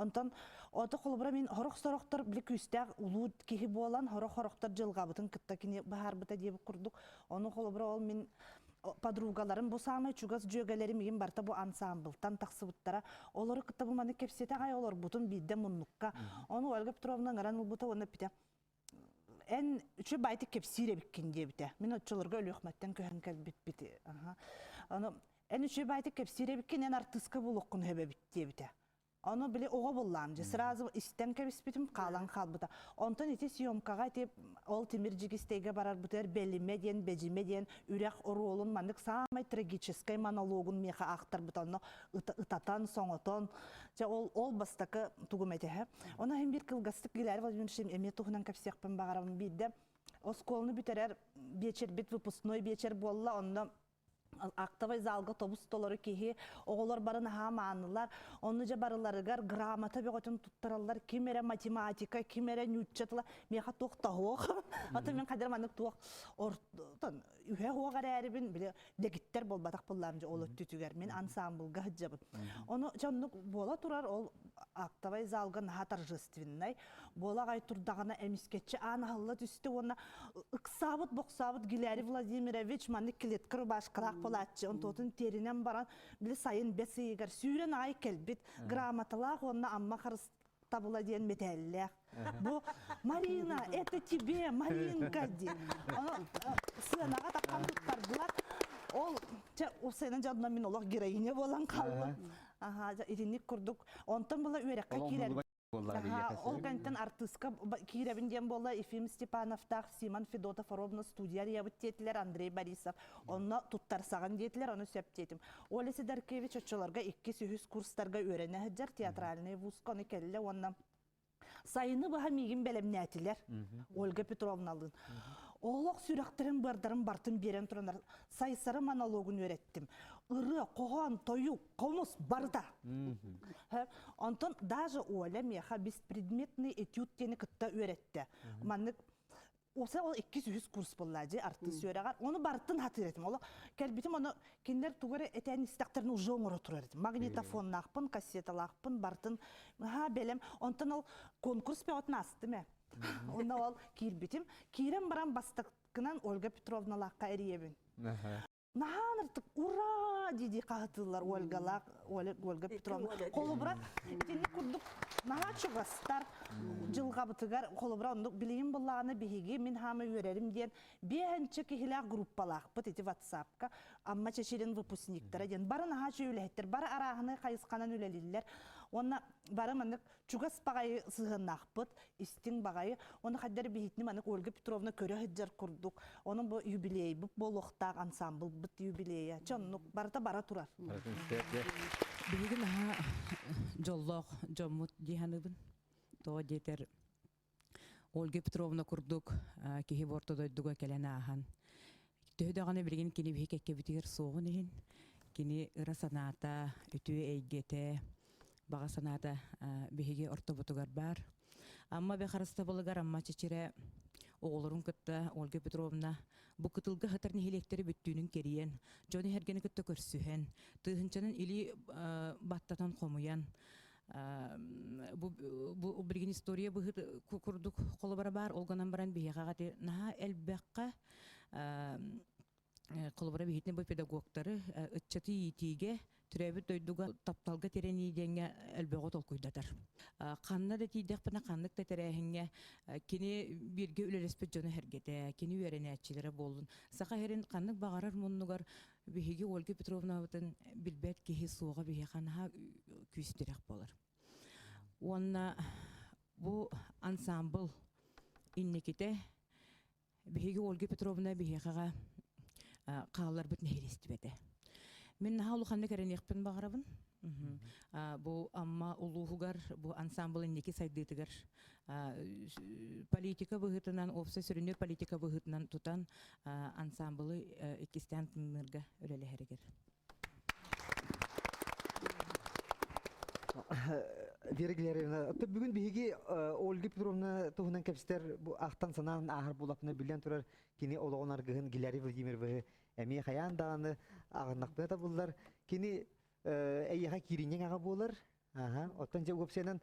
Онтан, оты қолыбыра мен хорық-сорықтар білі күстәк ұлу кехі болан хорық-хорықтар жылғабытын кітті кені бағар бұта деп күрдік. Оны қолыбыра ол мен подругаларым бұл самай чугас жөгелері меген барта бұл ансамблтан тақсы бұттара. Олары кітті бұл мәні кепсеті ғай олар бұтын бейді мұнныққа. Оны Ольга Петровна ғаран ұл бұта оны піте. Эн үчі байты кепсире біккен дебіте. Мен отчыларға өлі өқмәттен көрін кәлбіт-біті. Эн үчі байты кепсире біккен эн артысқа бұл оқын өбе бітті дебіте. Onu bile oğa bullamcı. Сразу истен кебиспитим калан калбыта. Онтон ити съемкага тип ол тимиржигистеге барар бутер белиме ден, бежиме ден, үрек оролун мандык самый трагический монологун меха актар бутанно ытатан соңотон. Же ол бастакы тугуметеhe. Она hem bir kılgastык гилер Владимир Шим эме тухунан капсекпен багарам бидде. Осколны битерер вечер бит выпускной вечер болла онно Актавай залга тобус толары кихи, оғылар барын хаманылар, оны жа барыларыгар грамота беғотын туттаралар, кимере математика, кимере нютчатыла, меха тоқта оқ. Аты мен қадар манық тоқ, ортан, үйе оғар әрібін, біле, дегіттер бол батақ болларынжа олы түтігер, мен ансамблға хыджабын. Оны жанық бола тұрар, ол Актавай залга наха торжественной, бола ғай тұрдағына әміскетші анағылы түсті, оны ықсабыт, боқсабыт Гилярий Владимирович, маны келеткір башқырақ болатчы, он тотын терінен баран, білі сайын бәсі егер, сүйрен ай келбет, грамоталақ, онына амма қарыс табыла дейін метәлләқ. Бұл, Марина, это тебе, Маринка, дейін. Сынаға таққан тұттардылар. Ол, осайынан жадына мен олық героине болан қалды. Иринік күрдік. Онтан бұла өрекқа келер. Ол кәнттен артыстқа кейребінден бола Ефим Степановтақ, Симон Федотов, Ровно студияр ебіттетілер, Андрей Борисов. Оны туттарсаған детілер, оны сөптетім. Олесі Даркевич отчыларға 200 курстарға өрені әджер театральный вузка, оны келі, оны сайыны бұға меген бәлемнәтілер, Ольга Петровналың. Олық сүректерін бардарын бартын берен тұранар. Сайсары монологын өреттім. Үрі, қоған, тойу, қоныс барда. Онтон даже Оля меха беспредметный этюдтені күтті өретті. Маннык, осы ол 200 курс боллады, артыс өрегар. Оны бартын хатыр етім. Олық, кәлбетім, оны кендер туғыры әтән істіқтерін ұжоң ұры тұрар етім. Магнитофон нақпын, кассеталақпын, бартын. Белем, онтон ол конкурс пеотын асты мә. Онда ол кирбетім. Кирем барам бастықынан Ольга Петровна лаққа әриебін. Нахан артық, ура! Диди қағытылар Ольга Петровна. Қолы бұра, әтені күрдік, наға чуғастар, жылға бұтығар, қолы бұра, ондық білейін бұлағаны бігеге мен хамы өрерім ден, бейінші кехіләқ группалақ бұт, еті ватсапқа, амма чешерін выпускниктары ден. Бары наға жөйләттір, бары арағыны қайысқанан өлелілер. Оны бары манық чугас бағайы сығынақ бұт, істің бағайы. Оны қаддар бейітіні манық Ольга Петровна көрі хыджар күрдік. Оның бұл юбилей, бұл болуқтақ ансамбл бұт юбилейі. Чонық барыта бара тұрар. Бейгін аға жоллоқ, жоммут дейханыбын. Тоға дейтер Ольга Петровна күрдік, кехи бортодойдуға кәләні аған. Төхідағаны білген кені бейк әкке бітігер соғын ехін. Кені ұра саната, үтіе әйгеті, баға саната бейге ортобутугар бар. Амма бе қарыста болығар, амма чечере оғылырын күтті Ольга Петровна бұ күтілгі ғытар нехелектері бүттүүнің кериен, жоны хергені күтті көрсүхен, тұйхынчанын илі баттатан қомуян. Бұ бірген история бұғыр күрдік қолы бара бар, олғанан баран бейге ғаты наға әлбәққа қолы бара бейетіне бұл педагогтары үтчаты етеге түрәбіт дойдуға тапталға терені денге әлбәғот ол көйдатар. Қанна да тейдек бұна қанлық да терәхінге кені бірге үлелеспет жоны әргеті, кені өрені әтчілері болын. Сақа әрін қанлық бағарар мұнығар бейге Ольга Петровна бұтын білбәт кехи суға бейге қанаға күйістерек болар. Онна бұл ансамбл иннекеті бейге Ольга Петровна бейгеға қалалар бұт нәхелесті бәді. Мен наға ұлықанды кәрін еқпін бағарабын. Бұл амма ұлуғығар, бұл ансамбл иннеке сайдытығар. Политика бұғытынан, опсы сүрінер политика бұғытынан тұтан ансамблы екістен тыңырға өлелі әрігер. Верегілеріна, бүгін бейге Ольга Петровна тұғынан кәпістер ақтан санағын ағыр болапына білен тұрар кені олығын арғығын Гилярий Владимировы әме қаян дағаны ағырнақпына да болылар. Кені әйеға керінен аға болыр. Оттан жа өпсенің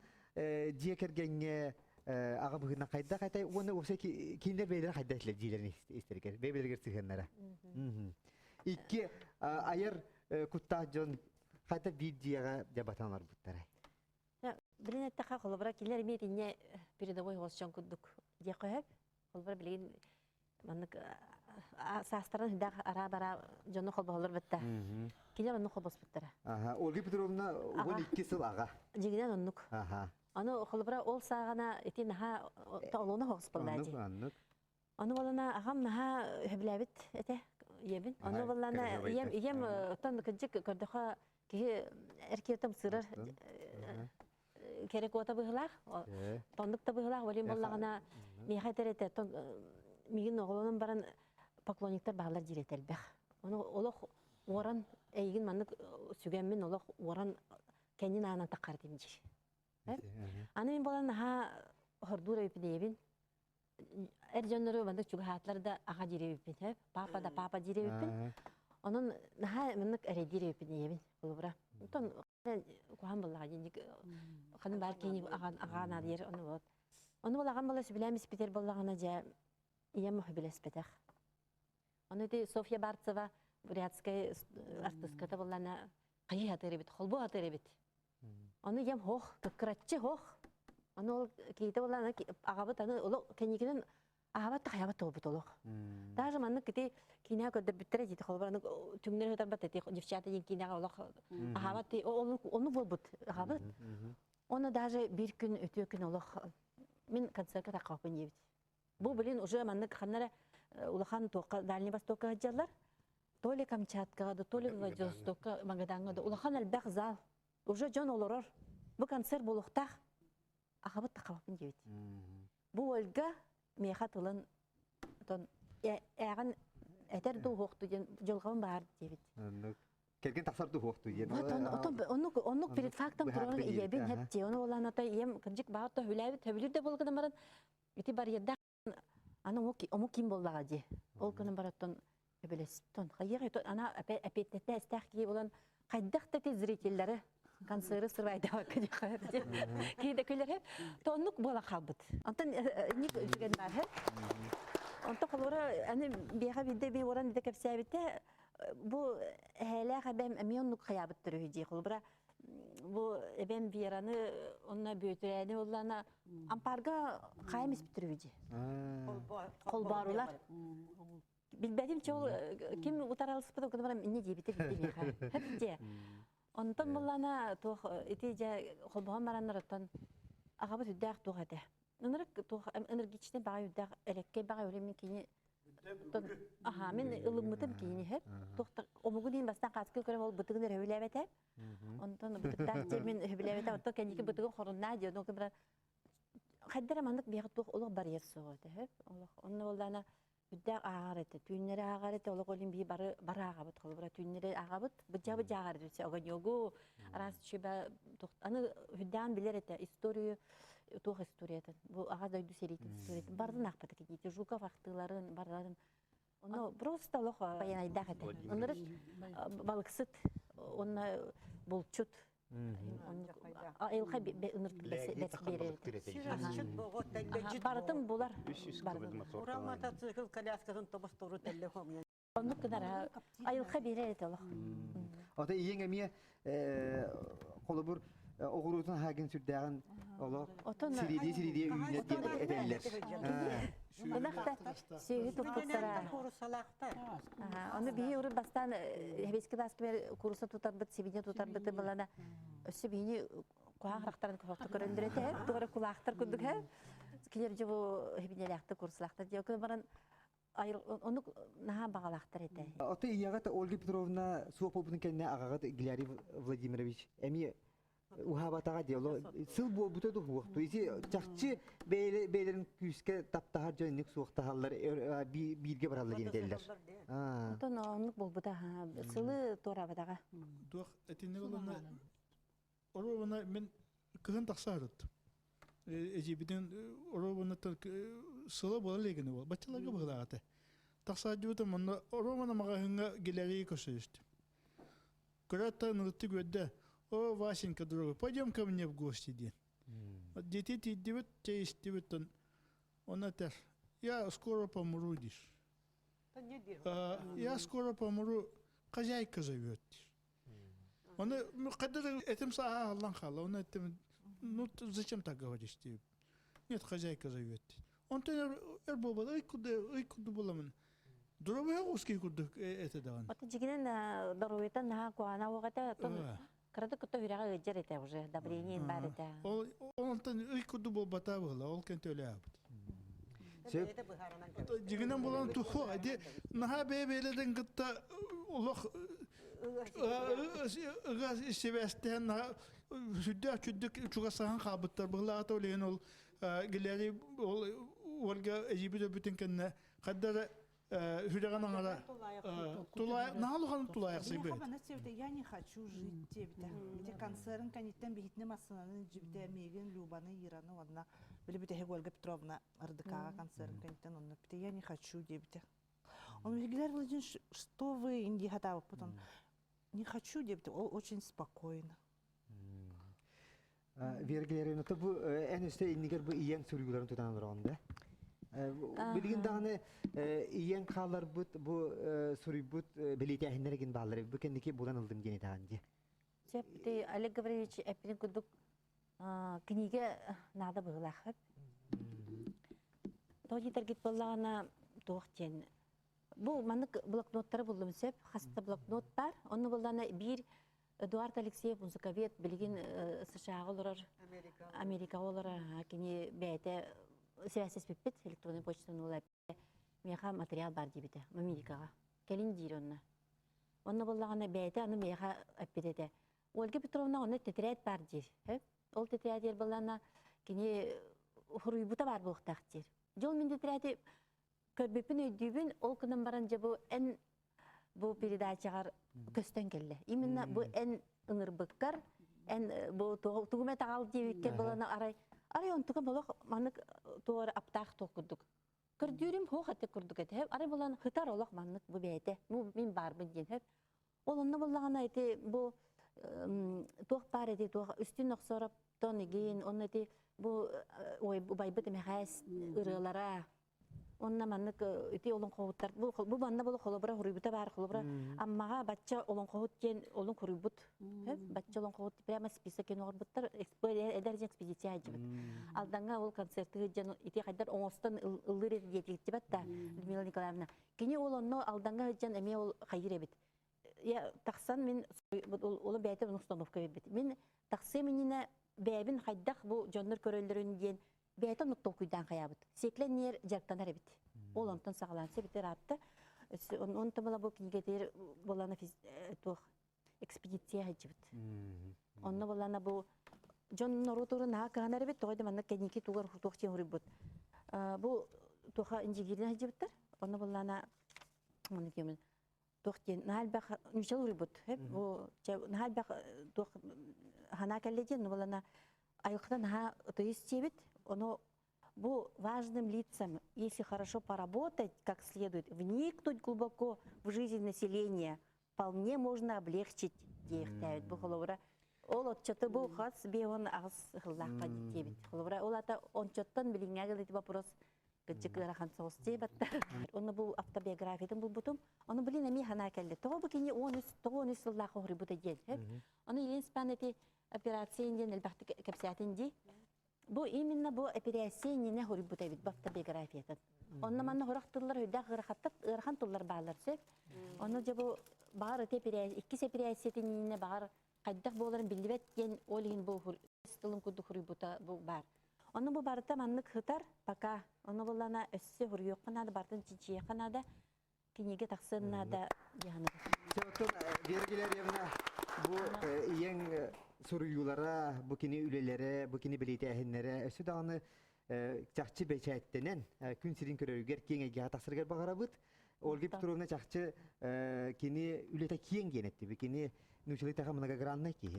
жия кергенге аға бұғына қайда қайтай, оны өпсе кейіндер бейлері қайда әтілер дейлерін естерігер, бейлергер сығынлара. Икки айыр күттақ жон қайда бейд жияға жабатанлар бұттарай. Білін әттіға қолы бұра келер емейдіне передовой ғос жон күддік де қойып, қолы бұра білген маннык састарын хүдәк ара бара жону холболор битта. Кине онну холбос биттера. Ага, Ольга Петровна он 2 сыл ага. Жигинен оннук. Ага. Аны холбора ол сагана ити наха толуна хогс болдайди. Аннык. Аны балана агам наха хөбләбит эте ебин. Аны балана ем тон кыжык көрдөха ки эркетем сырыр керек ота быгылар. Тондук та быгылар волим боллагана мехатерете тон мигин оголонун баран поклонниктер баглар жиретелбек. Аны олох оран эйгин маннык сүгенмен олох оран кенин анан такар демжи. Аны мен балан наха хордура үпидебин. Эржоннору бандык чугатларда ага жиребипин, папа да папа жиребипин. Onun naha minnik eredire öpüneyebin bulubra. Ton kuhan bullaga jendik kanın barkeni agan adir onu bot. Onu bulagan bula sübilemis Peter bullagana ja iyem muhbiles petak. Onu de Sofia Bartseva Buryatskaya artistkata bullana qayı haterebit, holbu haterebit. Onu yem hoh, tıkıratçı hoh. Onu kiyite bullana agabıt anı olu kenikinin агабат хаябат толбут олох. Даже маннык кити киня көдө бүттере жити холбарны түңнөр тарбат эти девчата ен киняга олох агабат onu болбут агабат. Оны даже бир күн өтө күн олох мен концертка такапын ебит. Бу билин уже маннык ханнара улахан тока Дальний Востокка жаллар. То ли Камчаткага да то ли Владивостокка Магаданга да улахан албак зал. Уже жон олорор. Бу концерт болуктак агабат такапын ебит. Бу Ольга меха тылын тон яган этер ду хокту ген жолгон бар дебит. Келген тасарды хокту ген. Онук перед фактом турган иебин хетти. Оны олан ата ем кыржык баатта хүләбит төбүлүр дә болган барат. Ити бар ердә аны омо ким боллага ди. Ол көнү бараттан белес. Тон хайыр ана апеттетте стахки болан кайдакта те зрительләре концерты сырайда кеде хайыр ди. Киде көлөр тонук бола калбыт. Антан ник деген бар хэ. Онто колора аны бега бидде би оран диде кепсәбитте бу хәлә хәбәм мионнук хаябыт төрү ди. Колбра бу эбен бираны онна бөтөрәне уллана ампарга каймыс битөрү ди. Колбарулар. Билбәдим чол ким утаралыспы да кына не дибите битте бега. Хәтте Онтон буллана тох итеже холбогон бараннарыттан агабы түддәк тугады. Нырык тох энергичне бага үддәк элекке бага өремен кини. Аха, мен ылыммытым кини хеп. Тохта омугу дин бастан каскы көрө бол бытыгын рөбүләбәтә. Онтон бытыктан мен рөбүләбәтә, онтон кеники бытыгы хорунна ди, онтон бер хәддәре мандык бия тох олуг барьер сугыды хеп. Олуг онны буллана үддәк агарыты, түннәре агарыты, олуг олин би бары агабыт кылбыра түннәре агабыт, быҗабы жагарды се оган йогу, раз чеба аны үддән билер әтә история, тох историятын. Бу ага дойду серитин историятын. Бардын акпаты кити, Жуков актыларын барларын. Оны просто лох баянайда әтә. Оннары балыксыт, онна болчут. Айылга ынырт бес берет. Бардым булар. Урал мотоцикл коляскасын тобостору телефон. Онны кынара айылга берет олох. Ата иең әмие колобур огурутун хаген сүрдәгән олох. Сириди үйне эделләр. Онакта сөйгү туппуттара. Оны бии уры бастан хебеске баскы курса тутарбыт, сибине тутарбыты балана. Өсі бейіне куағырақтарын көфақты көріндіреді, туғыры кулақтар күндік, келер жобу хебинеляқты курслақтар дей, өкіні баран оны наға бағалақтар еді. Оты ияғат Ольга Петровна суық болбудың кәніне ағағат Гилярий Владимирович, әмі ухабатаға дейло, сыл болбуты да хуақты. Есі жақчы бейлерін күйіске таптағар жөнінік суықтағалар бирге баралар емделер. Отын онлық болбута, сылы торабадаға. Туақ әтіне болана, оробана мен кыгын тақсарыт. Эжибиден оробана сылы бола легені бол. Бачаларға бұғылағаты. Тақсарды бұта мұнда оробана мағағынға Гилярий көсөйісті. Күрәтті нұртты көдді. О, Васенька, дорогой, пойдем ко мне в гости, день. Дети идут, он это, я скоро помру, дишь. Я скоро помру, хозяйка зовет. Он, когда этим Аллах, он этим, ну зачем так говоришь, ты? Нет, хозяйка зовет. Ondan baba ay kudu bulamın. Durabaya uski kudu ete davan. Ота жигинен даруйта наха куана вогата тон кырды кутта хүрага ыджар эте уже давление бар эте. Ondan ay kudu bol bata bula. Ol kente öyle yap. Сөп Jiginen bulan tuhu adi naha bebeleden gıtta Allah sevesten naha südde çüddük çugasahan kabıttar bula ata oleyen ol geleri ol olga ejibi de bütün kenne kaddara hüdagan ara tulay nahalıgan tulay Мне sebe. хабана севде, я не хочу жить дебде. Где концерн каниттен бихитне массананы жибде меген Любаны Ираны одна. Били бите Ольга Петровна РДК концерн каниттен онна бите, я не хочу дебде. Он мне говорит, Владимир, что вы инди хатава потом? Не хочу дебде, очень спокойно. Вергелерин ото бу en üstte inniger bu iyen sürgülerin tutan durağında. Bilgin dağını iyen kallar bu sürübüt belite ahinlergin bağları. Bu kendiki bulan aldım gene dağınca. Септи Олег Гаврилович эппин кудук книга нада быглахып. Тоди таргет боллагана тоқтен. Бу манык блокноттары булдым сеп, хаста блокнот бар. Оны буллана бир Эдуард Алексеев музыковед билген США олар, Америка олар, кини бәйте связь пипет электронный почтаны улап. Меха материал бар дибите, Америкага. Келин дир онна. Онна буллагана бәйте аны меха аппетете. Ольга Петровна оны тетрет бар дир. Ол тетрет буллана кини хуруйбута бар булыктак дир. Жол мен тетрет көрбепин өйдүбүн ол кынан баран жабу эн bu передачаlar көстөн келди. Именно bu en ыңырбыккар, en bu тугуме тагал дебекке болана арай онтуга болок манык тоор аптак токудук. Көрдүрүм хо хатты курдук эте. Арай болан хытар олок манык бу бейте. Бу мен барбын ден хеп. Ол онна боллаган айты бу тох бар эти тох үстүн оксорап тонеген онна эти бу ой бу байбыт мехас ырылара онна маннык ити олон коуттар бу банна боло холобра хуруйбута бар холобра аммага бачча олон коут кен олон хуруйбут бачча олон коут прямо список кен орбуттар эдерже экспедиция жибит алданга ол концертты жан ити кайдар оңостон ылыр диетикти батта Людмила Николаевна кини ол онно алданга жан эме ол кайребит я таксан мен ол бәйте установка бит мен таксы менине бәбин кайдак бу жоннор көрөллөрүн диен бәйте нуктол куйдан каябыт секленер жактанар бит ол онтон сагаланса битер атты он тамала бу кигетер болана то экспедиция хажыбыт онно болана бу жоннор туру на канар бит тойда манна кеники тугар хутукчен хурибут бу тоха инжигирин хажыбыттар онно болана муну кемен тохтен налбах ничел хурибут бу налбах тох хана келледен болана айыктан ха тоистебит оно бу важным лицам, если хорошо поработать как следует, вникнуть глубоко в жизнь населения, вполне можно облегчить деятельность. Бу холовра, ол отчеты бу хас беон ас хлах подтебит. Холовра, ол ата он чоттан билингагал эти вопрос, гыджик рахан соусте батта. Он бу автобиографиятын бу бутум, он билин эми хана келди. Того бу кини он сыллах хурибута дел. Он илин спан эти операциялар элбахты капсиятын ди. Бу именно бу операция не хурибута бит автобиографиятын. Онна манна хорактылар өйдә гырхаттып ырхан туллар баалар сөп. Оны же бу бар эти операция, икки операциятын не бар кайдак боларын билбет ген олин бу стылын куду хурибута бу бар. Оны бу барта маннык хытар пока оны булана өссө хурuyок канада бартын чичие канада кинеге таксыннада яны. Сөтөн вергилер явна bu iyen suruyulara, bu kini ülelere, bu kini belite ahinlere, ösü dağını çakçı beçettenen, gün sirin körörüger kiyenge giha taksırger bağarabıt, Olga Petrovna çakçı kini ülete kiyen genetti, bu kini nuşalı takımına granna ki,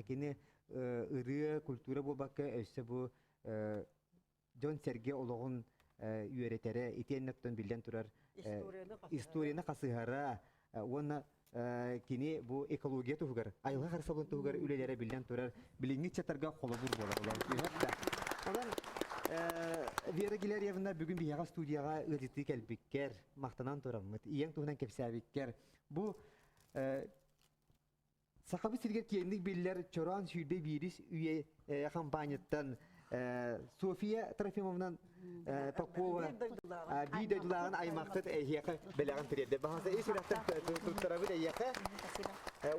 kini ırı, kultura bu bakı, ösü bu John Sergey Oloğun üyeretere, itiyennetten bilden turar, istoriyana kasıhara, ona kini bu ekologiya tuhugar, ayılga karşılığın tuhugar ülelere bilden turar, bilingi çatarga kolabur bolar. Odan vergiler yavında bugün bir yağa studiyaga ırıtı kelbikker, mahtanan turamıt, iyen tuhunan kepsabikker. Bu sakabı silger kiyenlik biller çoran şüyde virüs üye kampanyattan София Трофимовна Попова бийдойдулағын аймақтыт әйеқі біләғін тіреді. Бағасы еш ұрақтан тұттарабы әйеқі.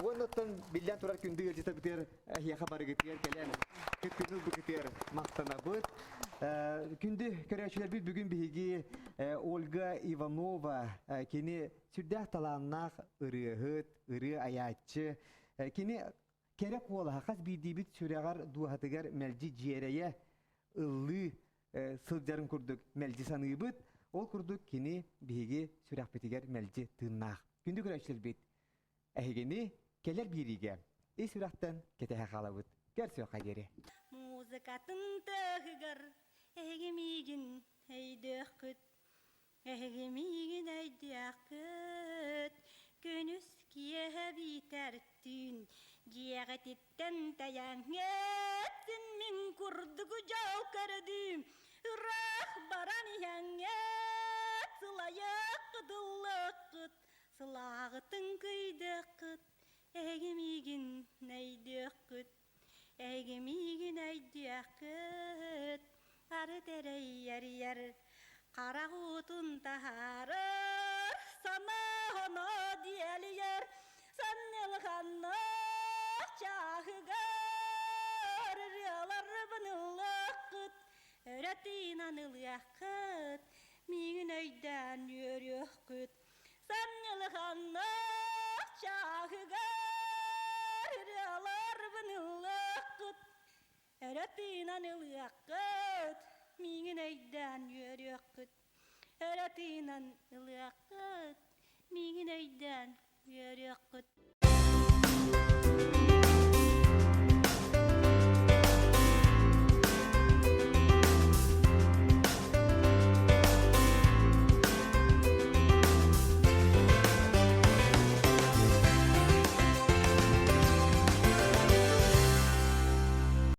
Оныттан білден тұрар күнді өлжеті бітер әйеқі бары кетер, кәлен күткүніл бүкетер мақтана бұд. Күнді көрәшілер біз бүгін бігі Ольга Иванова кені сүрдәқ таланнақ ұрығыт, ұры аятчы. Кені керек олаға қаз бейдейбіт сүрәғар дуғатығар мәлжі жерeye ыллы сылжарын күрдік мәлжі саныйбыт, ол күрдік кені бігі сүрәқ бітігер мәлжі тыннақ. Күнді көрәшілер бет. Әйгені келер бириге. Ей сүрәқтен кетәе қалабыт. Кәр сөйқа кері. Музыкатын тағығар, әйгемеген әйдіқ күт. Әйгемеген әйдіқ күт. Көнүс кие битәрттін. Жиәғететтен таяңеттін мен күрдігі жау кәрдім. Үрақ баран яңет, сылайық қыдылық қыт. Сылағытын күйдік қыт. Әйгемеген әйдіқ күт. Әйгемеген әйдіқ күт. Ары тәрей әрер, қара ғутын тахарыр. Сама ғана диәлер, саннел ғанна чағығар. Рялар бұнылық қыт, өрәтін анылық қыт. Меген өйден өрік күт. Саннел ғанна чағығар. Рялар бұнылық қыт, өрәтін анылық қыт. Меген өйден өрік күт. Öğretinen ılıyakıt, migin eyden yörüyakıt.